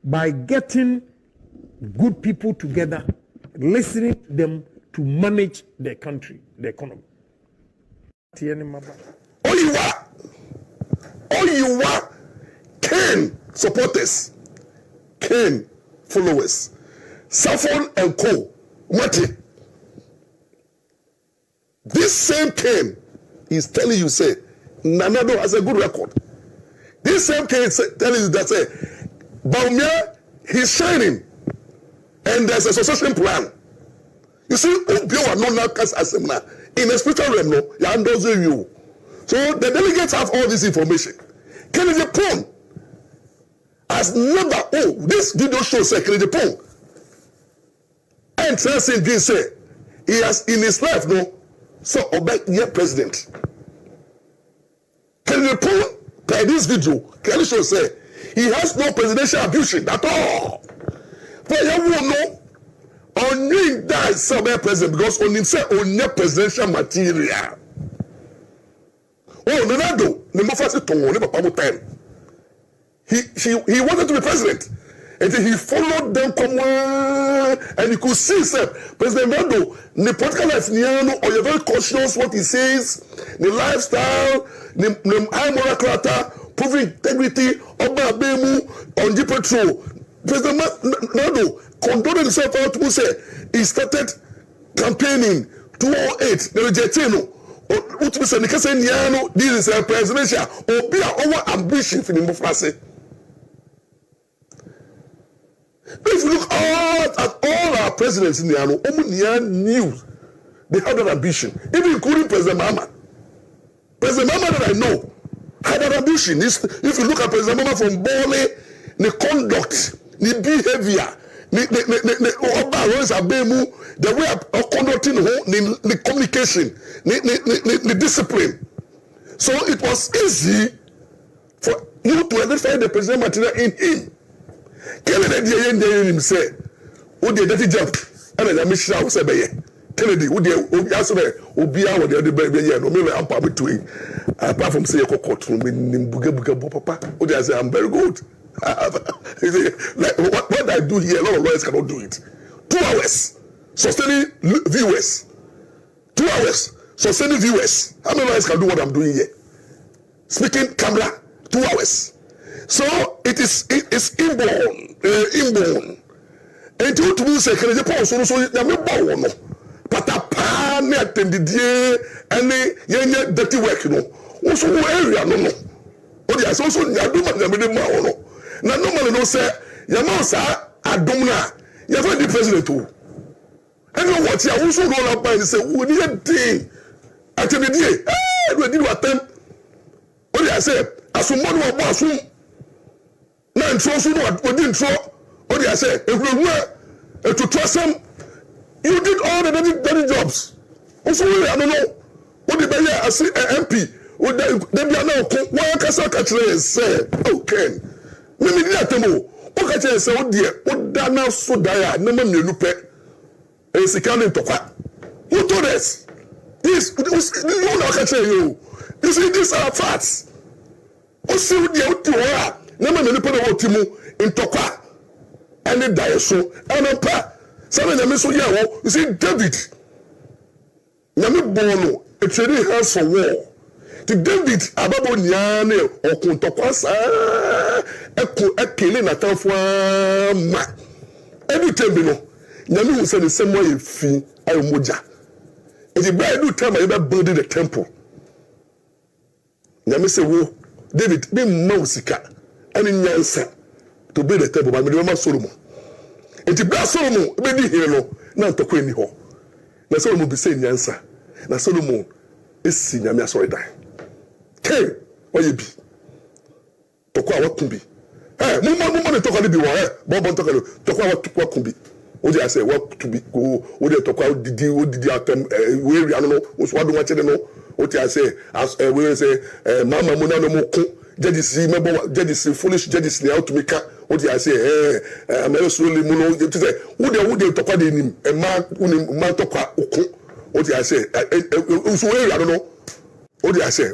by getting good people together, listening to them to manage the country, the economy. All you are, Ken supporters, Ken followers, Safon and Co. Mati. This same Ken is telling you, say, Nanado has a good record. This same case telling you that, say, Baumia, he's shining. And there's a succession plan. You see, Obio no now cast assembly. In a spiritual realm, no, you. So the delegates have all this information. Kennedy Pong has never, this video shows, say, Kennedy Pong. And Tracy Dean say, he has in his life, no, so Obek yet president. Kennedy Pong, by this video, Kelly show say, he has no presidential ambition at all. But you won't know, only that somewhere president because on himself on your presidential material. Oh, Nenado, Nemofasi Tongo, never Pamo time. He wanted to be president. And then he followed them come on, and you could see, sir, President Mendo, the political life, or you're very cautious what he says, the lifestyle, the high moral character, proving integrity, Oba Abemu, on the patrol. President Mendo condoned himself out to say he started campaigning 2008, the Jetino. This is a presidential, or be our ambition for the Mufrase. If you look at all our presidents in the army, knew they had an ambition, even including President Mahama. President Mahama that I know had an ambition. If you look at President Mahama from Bole, the conduct, the behavior, the way of conducting the communication, the discipline. So it was easy for you to identify the president material in him. Kennedy say, "Who did that jump?" And I miss out. Kennedy, who did Obia or the other baby? No, maybe I'm probably doing. Apart from say, Papa, who did I say I'm very good. Like what I do here, a lot of lawyers cannot do it. 2 hours sustaining viewers. 2 hours sustaining viewers. How many lawyers can do what I'm doing here? Speaking camera, 2 hours. So it's inborn. And to say, can I pause so you may bow? Patapa, net and the any dirty work, also area, no. But there's also Yaduma. Now, normally, no, sir, Yamosa, Adumna, you're the president too. And you know what? You also roll up and say, we need a day. At the day, we did what them. What I say, as someone who was soon. Now, and so soon, what we didn't throw. What I say, if we were to trust them, you did all the dirty jobs. Also, I don't know. What did I say, MP? Would they be now? Why can't I catch and say, okay. Mimi di atemo o ka che se o die o da na so da ya na ma mienu pe e sika ni tokwa who told us this you know ka che you this is these are facts o si o die o ti o a na ma mienu pe na o ti mu in tokwa and die so and pa say na me so ye wo you see David na me bono e trade hands for war. To David, Abrabo nyane okuntokwa sa ekele na tanfo ma every time no nyame hu say the same way fi ayo moja if the bride do time you be build the temple nyame say wo David be mausika ani nyansa to build the temple but me ma Solomon if the bride Solomon be di here no na ntokwa ni ho na Solomon be say nyansa na Solomon esi nyame asori dan Hey, why you be? Tokwa what can be? Hey, mama talk ali be wa eh. Bon talk ali. Tokwa what can be? O dey say what to be go. O dey tokwa didi atem we area no. O so wadun wache no. O dey say as we say mama mo na no mo ko. Judges foolish judges ni out to make o dey say me slowly mo no dey say who dey tokwa dey nim. E ma tokwa okun. O dey say o so area no. What do I say?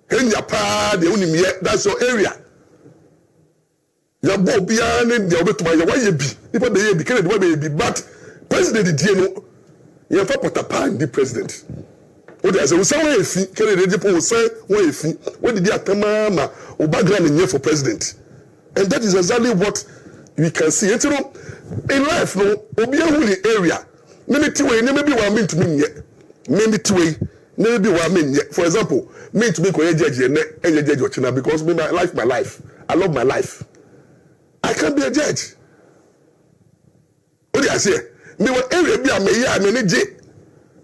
Kenya pa de unimie that's your area. Ya bo bia ne de obetuma ya waye bi. People dey be Kennedy way be but president die no. Ya fa potapa ndi president. What do I say? We say way fi Kennedy dey po say way fi. What did you ma o background in for president. And that is exactly what we can see. You know, in life no obi hu the area. Maybe way maybe wa mean to me yet. Maybe two way, maybe what I mean. For example, me to make a judge and judge Ochina because my life. I love my life. I can't be a judge. What do I say? Me what area be a mayor, I mean,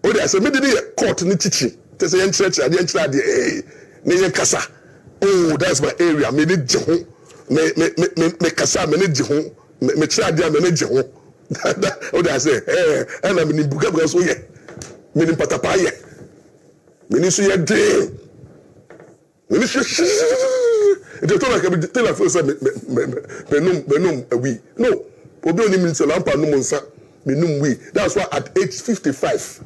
what do I say? Me did court in Chichi. There's a church, I didn't try the Naya Casa. Oh, that's my area. Me need John. Me Casa, me need John. Me try the manager. What do I say? And I'm in Buga, so yeah. Meaning patapaye. Meaning so ye day. Meaning so it don't like tell a first benum we. No. Obi oni mean so lampa no monsa. Benum we. That's why at age 55,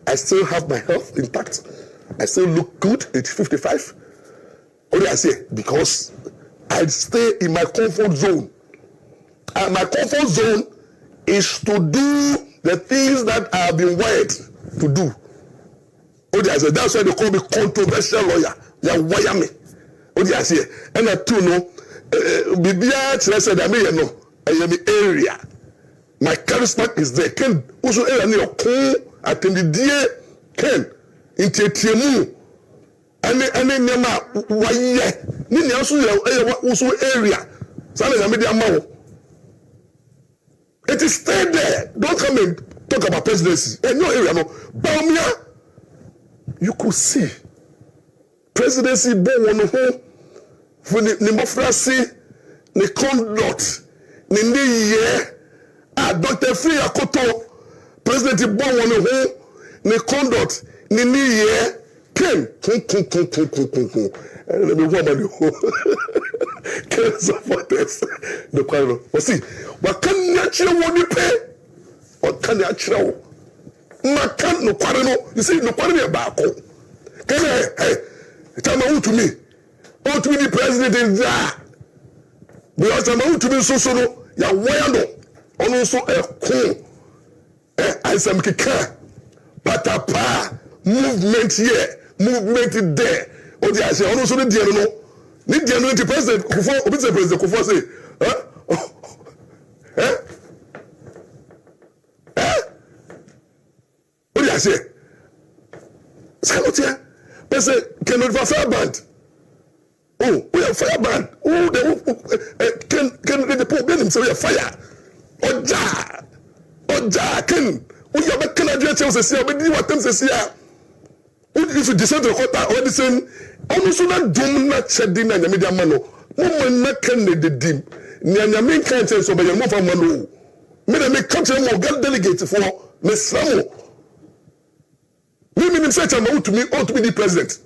I still have my health intact. I still look good at 55. What do I say? Because I stay in my comfort zone. And my comfort zone is to do the things that I have been wired to do. I said, that's why they call me controversial lawyer. They wire me. I say, and I too know, Bibia said, I mean, no, I am the area. My charisma is there. Ken, also, I need a call, attend the dear Ken, into Tiamu. And then, Nema, why, Nini also also area. Sana na media mawo. It is stay there. Don't come and talk about presidency. In your area, no. Baumia, you could see presidency born on home for the democracy, the conduct, the year. Dr. Free Akoto, President born on home, the conduct, the year came. And let me warm on the whole. Can support this. The choir. Well, see, what can natural one you pay? What can natural? Makan no quarano. You see, no quarano about. Can hey, tell me to me. WONTUMI the president is there. Because I'm out to be so ya wayano. Also a cool. Nsem kika. Patapa. Movement here. Movement there. O di ase ono so de no. Ni de no the president Kufo obi say president Kufo say, O di ase. Salotia. Person can not fire band. Oh, we have fire band. Oh, can the problem say we have fire. Oja can. We have a Canadian chance say we what them say. If you descend to the quarter or the same, almost not doom not shedding and the media mano. Woman not can the dim. Nyame can't say so by your move from Manu. May make country more get delegates for Miss Samo. Women say I want to be the president.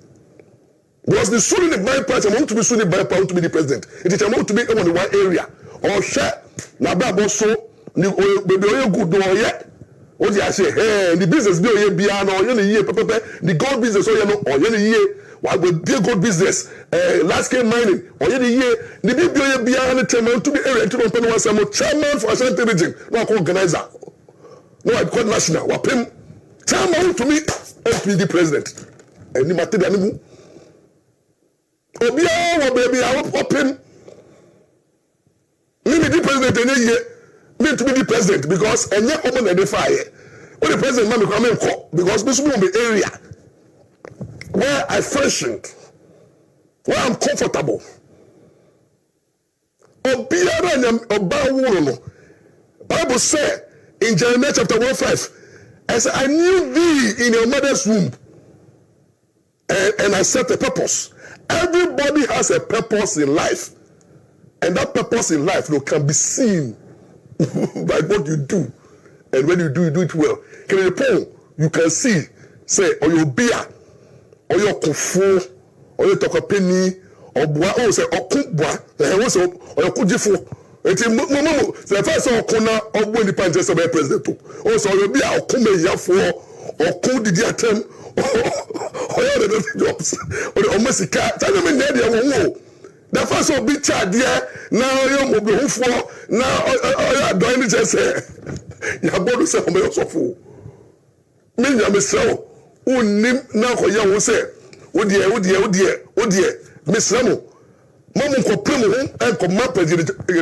Because the soon in my party, I want to be soon in my party to be the president. It is I want to be on the one area. Or share Abrabo so baby good or yet. What do I say? Hey, the business do ye piano or ye the gold business or ye what would be gold business, large scale mining, or ye the big piano to be area to open one some chairman for a certain region, no organizer. No, I call national. What him? Chairman to me and to be the president. And you might tell me. Obia, baby, I will pop him. Me the president any year. Me to be the president because and yet open the fire. When the president man come in because this will be area where I functioned, where I'm comfortable. Bible said in Jeremiah chapter 1:5, I said, I knew thee in your mother's womb, and I set a purpose. Everybody has a purpose in life, and that purpose in life can be seen by what you do, and when you do it well. You can see, say, or your beer, or your kufu, or your tokapeni, or bois, or say, or kumbwa, or your kujifo. It's the first of Kona or when the Panthers of a president. Also, your beer, or kume yafo, or kudi diatem, or other jobs, or the Omesika. Tell them in there, the first of big child there, now you're moving for, now you're doing it just say, you're going to say, I'm also fool. Me, I'm a slow, who name now for you will say, oh dear, Miss Ramo, Mamma ko promo and come map the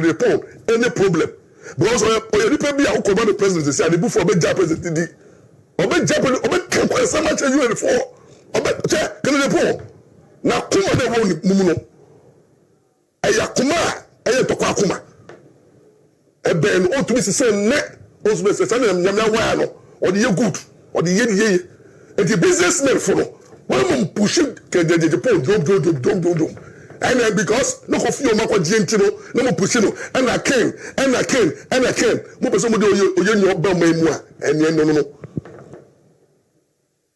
report, any problem. Because you be a command the president, say, the book for big president, or big Japanese, or big so much as you before, or big check, can you report? Now, come on, they won't mumuno. Ayakuma, ayatokakuma. Ben ought to be the same net, also be the same Yamawano, or the good, or the ye, and the businessmen follow. One push it, can the pole, and then because no coffee or Mako Gentino, no more pushino, and I came. What somebody your Bama and no.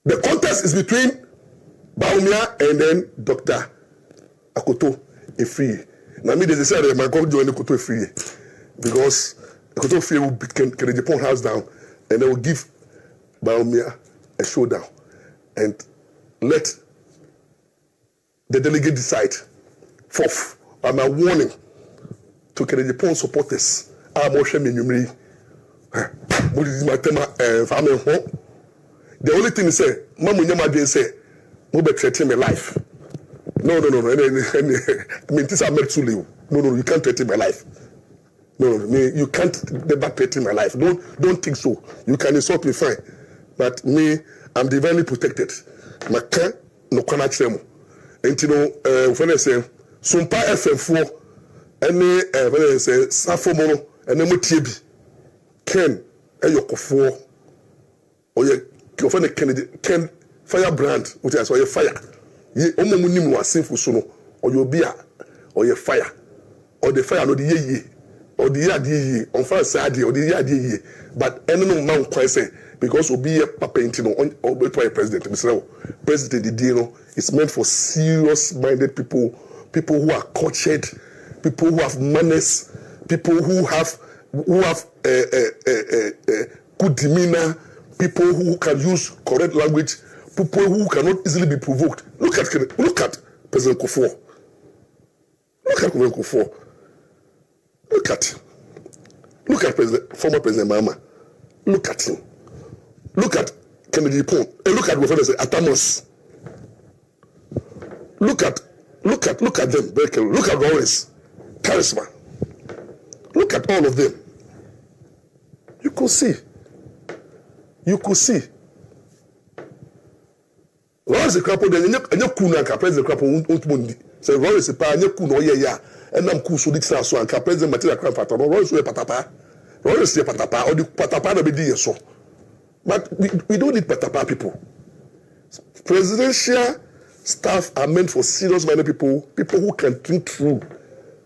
The contest is between Baumia and then Dr. Akoto Efriye. Now, me, they say my God join the Akoto Efriye because Akoto Efriye will carry the Japan house down and they will give Baumia a showdown and let the delegate decide. Fourth, I'm a warning to carry the Japan supporters. I'm more shame in Mmra. What is my tema? Family home. The only thing is say, Mamu Nyama say, "Mo be threaten my life." No. I mean, this are meant to live. No, you can't threaten my life. No, you can't never threaten my life. Don't think so. You can insult me, fine. But me, I'm divinely protected. My can no cannot shame. And you know, when I say, Sumpa FM4 any say Safomono and Motibi Ken Eyokofo or your Kennedy Ken Firebrand, which is your fire. Ye Omomunim was sinful sono or your beer or your fire or the fire no the ye or the yadi on fire side or the yadi but any no man quite say because will be a painting on or president Mr. President Didino is meant for serious minded people who are cultured, people who have manners, people who have good demeanor, people who can use correct language, people who cannot easily be provoked. Look at President Kufuor. Look at President Kufuor. Look at former President Mahama. Look at him. Look at Kennedy Pong. And look at what I say, Atamos. Look at them very carefully. Look at Lawrence, Charisma. Look at all of them. You could see. Lawrence Krapo then anya kuna ka President Krapo ontumundi. Say Lawrence pa anya kuna oyeya. Enam ku so diksa so anka President Material Crime Factor. Lawrence we patapa. Lawrence we patapa or the patapa na be di yeso. But we don't need patapa people. Presidential staff are meant for serious-minded people who can think through,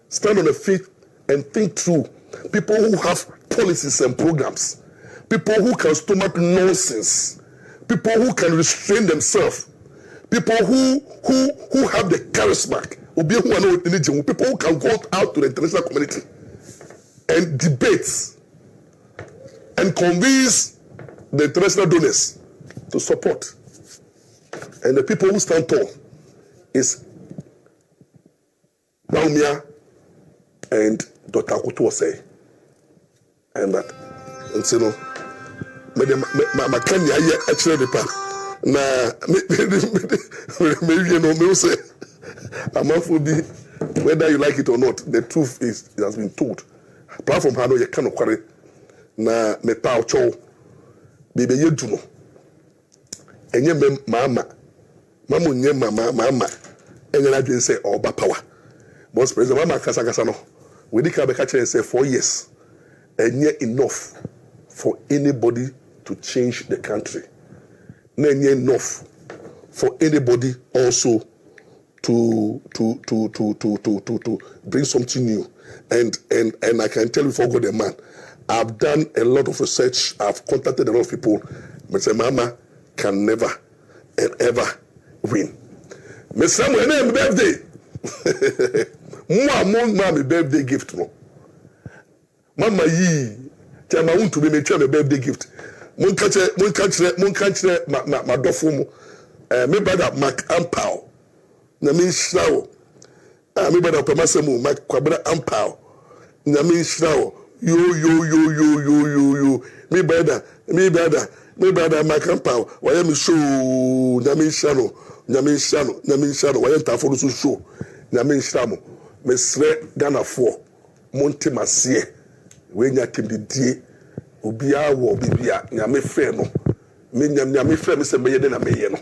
stand on their feet and think through, people who have policies and programs, people who can stomach nonsense, people who can restrain themselves, people who have the charisma, people who can go out to the international community and debate and convince the international donors to support. And the people who stand tall is Naumia and Dr. Kutuose. And that, and so, my Kenya actually the part. Na maybe you know, me say, I'm not for be whether you like it or not. The truth is, it has been told. Apart from how you cannot carry na me pao chow, baby you do no. And you mama. Mama and then I didn't say Oba power. But President Mama Kasakasano, we did come back and say 4 years, and yet enough for anybody to change the country. And yet enough for anybody also to bring something new. And I can tell you for God, man, I've done a lot of research. I've contacted a lot of people. But Mama can never and ever win. Me Samuel my birthday. My birthday gift no. Mama yi, tell my WONTUMI me tell my birthday gift. Mon catch my dofo mo. Me brother Mark Ampao. Na me shrawo. Me brother Pemasemu Mark Kwabra Ampao. Na me shrawo. Yo. Me brother Mark Ampao. Why me show na me shano. Nyame why ntafo so show nyame nshamo mesre Ghana for monte masie we nya kemdidie obia wo bibia nyame fe no me nyame fe me se meye de na meye no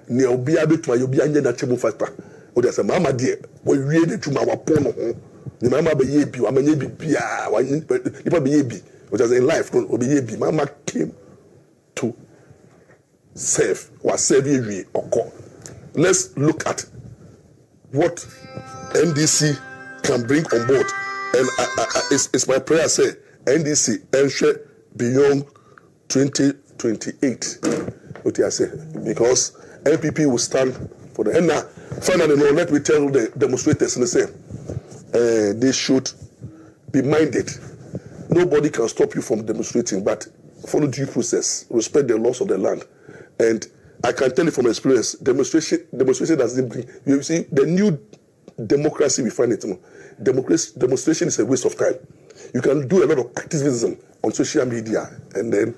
ne obia betuma obia nya na chemu fasta o de se mama de wo wie de tuma wa pon no ho ni mama be ye bi wa manya bibia wa nipa be ye bi o de se in life no obi ye bi mama came to serve you oko. Let's look at what NDC can bring on board, and it's my prayer. Say NDC ensure beyond 2028. What I say because NPP will stand for the. And now, finally, no, let me tell the demonstrators and say they should be minded. Nobody can stop you from demonstrating, but follow due process, respect the laws of the land. And I can tell you from experience, demonstration doesn't bring. You see, the new democracy we find it. Demonstration is a waste of time. You can do a lot of activism on social media, and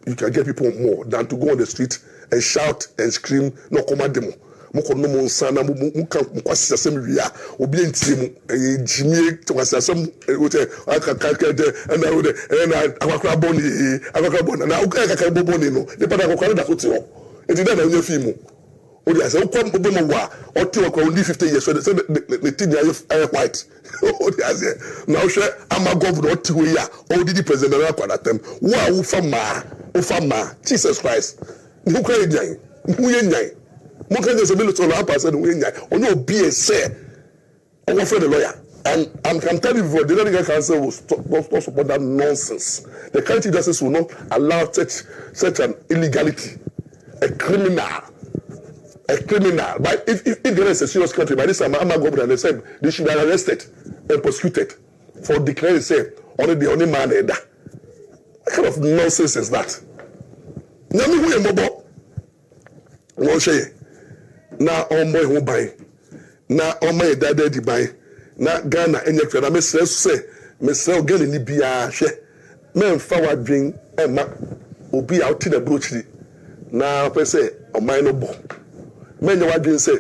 you can get people more than to go on the street and shout and scream. No command demo. Moko no mon sana muka kwasi asem wia obi entiemu jimie kwasi asem wote akakakede na wode na akwakra boni na ukaka boni no de pada akwakra da so ti ho enti da na onye fimu o dey say o come obi mo wa o ti o kwa only 50 years so the thing is white o dey say now share ama governor o ti we ya o di president na kwa that time wo fama Jesus Christ who cry nyan who ye nyan mo kan say be so la pass who ye nyan only obi e say o go friend the lawyer and I'm telling you before the legal council will stop support that nonsense. The country justice will not allow such an illegality, a criminal. But if there is a serious country, by this time, I'm governor, they said they should be arrested and prosecuted for declaring say only the only man there. What kind of nonsense is that? Now me who mobo, no say. Now on boy who buy, now on my daddy buy. Na Ghana enye kra na mesre se mesre Ghana ni bia hwe memfa wadwen ema obi a oti na brochiri na pese oman no bo menye wadwen se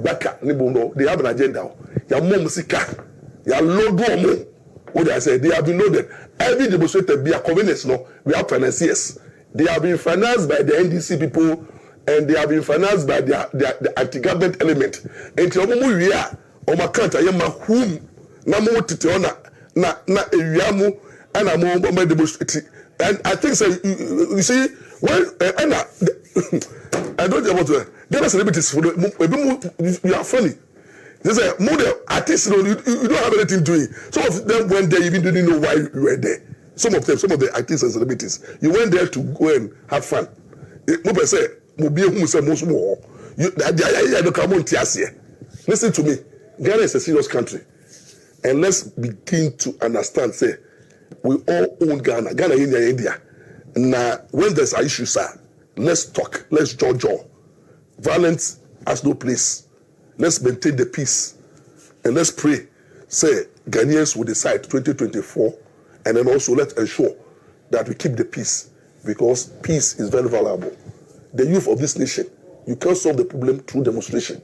baka ni bo no they have an agenda ya mom sika ya load omo what I say they have been loaded every demonstrator be a convenience no we have financiers they have been financed by the NDC people and they have been financed by the anti-government element enti omo wi a o makanta ye mahum na mo tete ona na ewiamu ana mo demonstrate and I think say you see when I don't know about there are celebrities for you are funny they say more the artists you don't have anything doing some of them went there even didn't know why you were there some of the artists and celebrities you went there to go and have fun mo be say mo be hu say mo so mo you don't come on tiasie listen to me. Ghana is a serious country, and let's begin to understand. Say, we all own Ghana. Ghana in India. Now, when there's an issue, sir, let's talk. Let's judge. Violence has no place. Let's maintain the peace, and let's pray. Say, Ghanaians will decide 2024, and then also let's ensure that we keep the peace because peace is very valuable. The youth of this nation, you can't solve the problem through demonstration.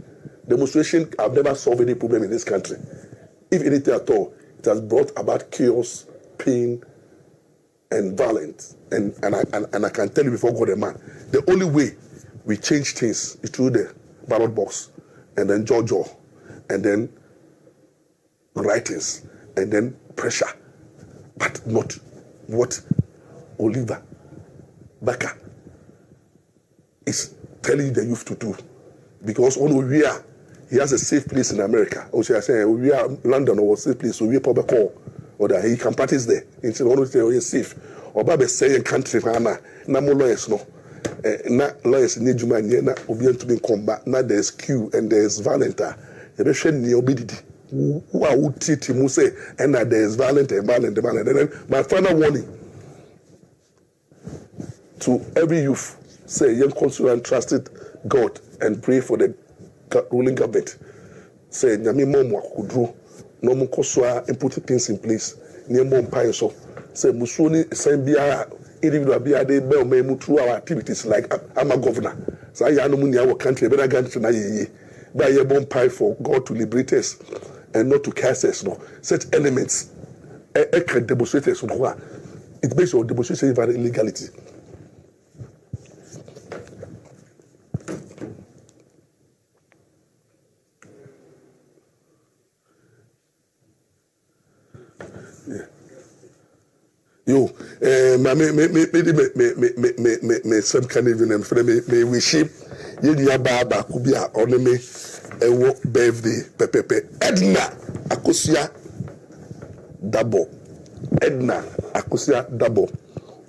Demonstration have never solved any problem in this country. If anything at all, it has brought about chaos, pain, and violence. And I can tell you before God and man, the only way we change things is through the ballot box, and then judge, and then writings, and then pressure, but not what Oliver Becker is telling the youth to do. Because on we are, he has a safe place in America. Also, I say we are London or a safe place, so we are probably call or that he can practice there. Instead of say we are safe. Or Baba say a country na more lawyers no. Na lawyers need you man na obi to be combat. Na there's queue and there's violent. You be share ni obi didi. Who are who treat him say and that there's violent. And then my final warning to every youth say young consular and trusted God and pray for the ruling government. Say, Nyami Momo Kudru, no more Koswa and put things in place. Near Mom Pioso. Say, Musuni, Sambia, individual Bia de Bell may move through our activities like I'm a governor. So I know in our country, but I got to know by a bomb pie for God to liberate us and not to cast us. No, such elements, demonstrators, it's based on demonstration of illegality. Yo, me some kind of name for me wish him. Ye baba kubia on me ewo birthday pepepe Edna Akosia Dabo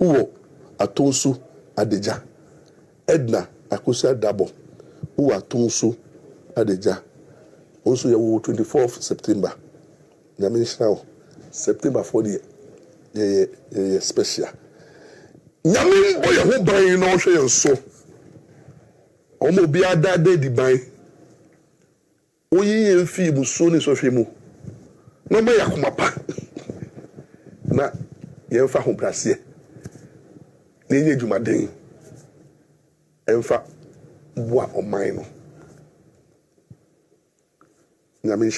uwo atonsu adeja Edna Akosia Dabo uwo atonsu adeja also ye 24th September na mention September 40 yeah, special. Nyame boy ho ban no hwe yenso. Omo bia da di ban. Oyi yemfi buso ni so hwe mu. No ma yakoma pa. Na yemfa ho brase. Na enye dwumaden. Emfa boa oman no. Nyame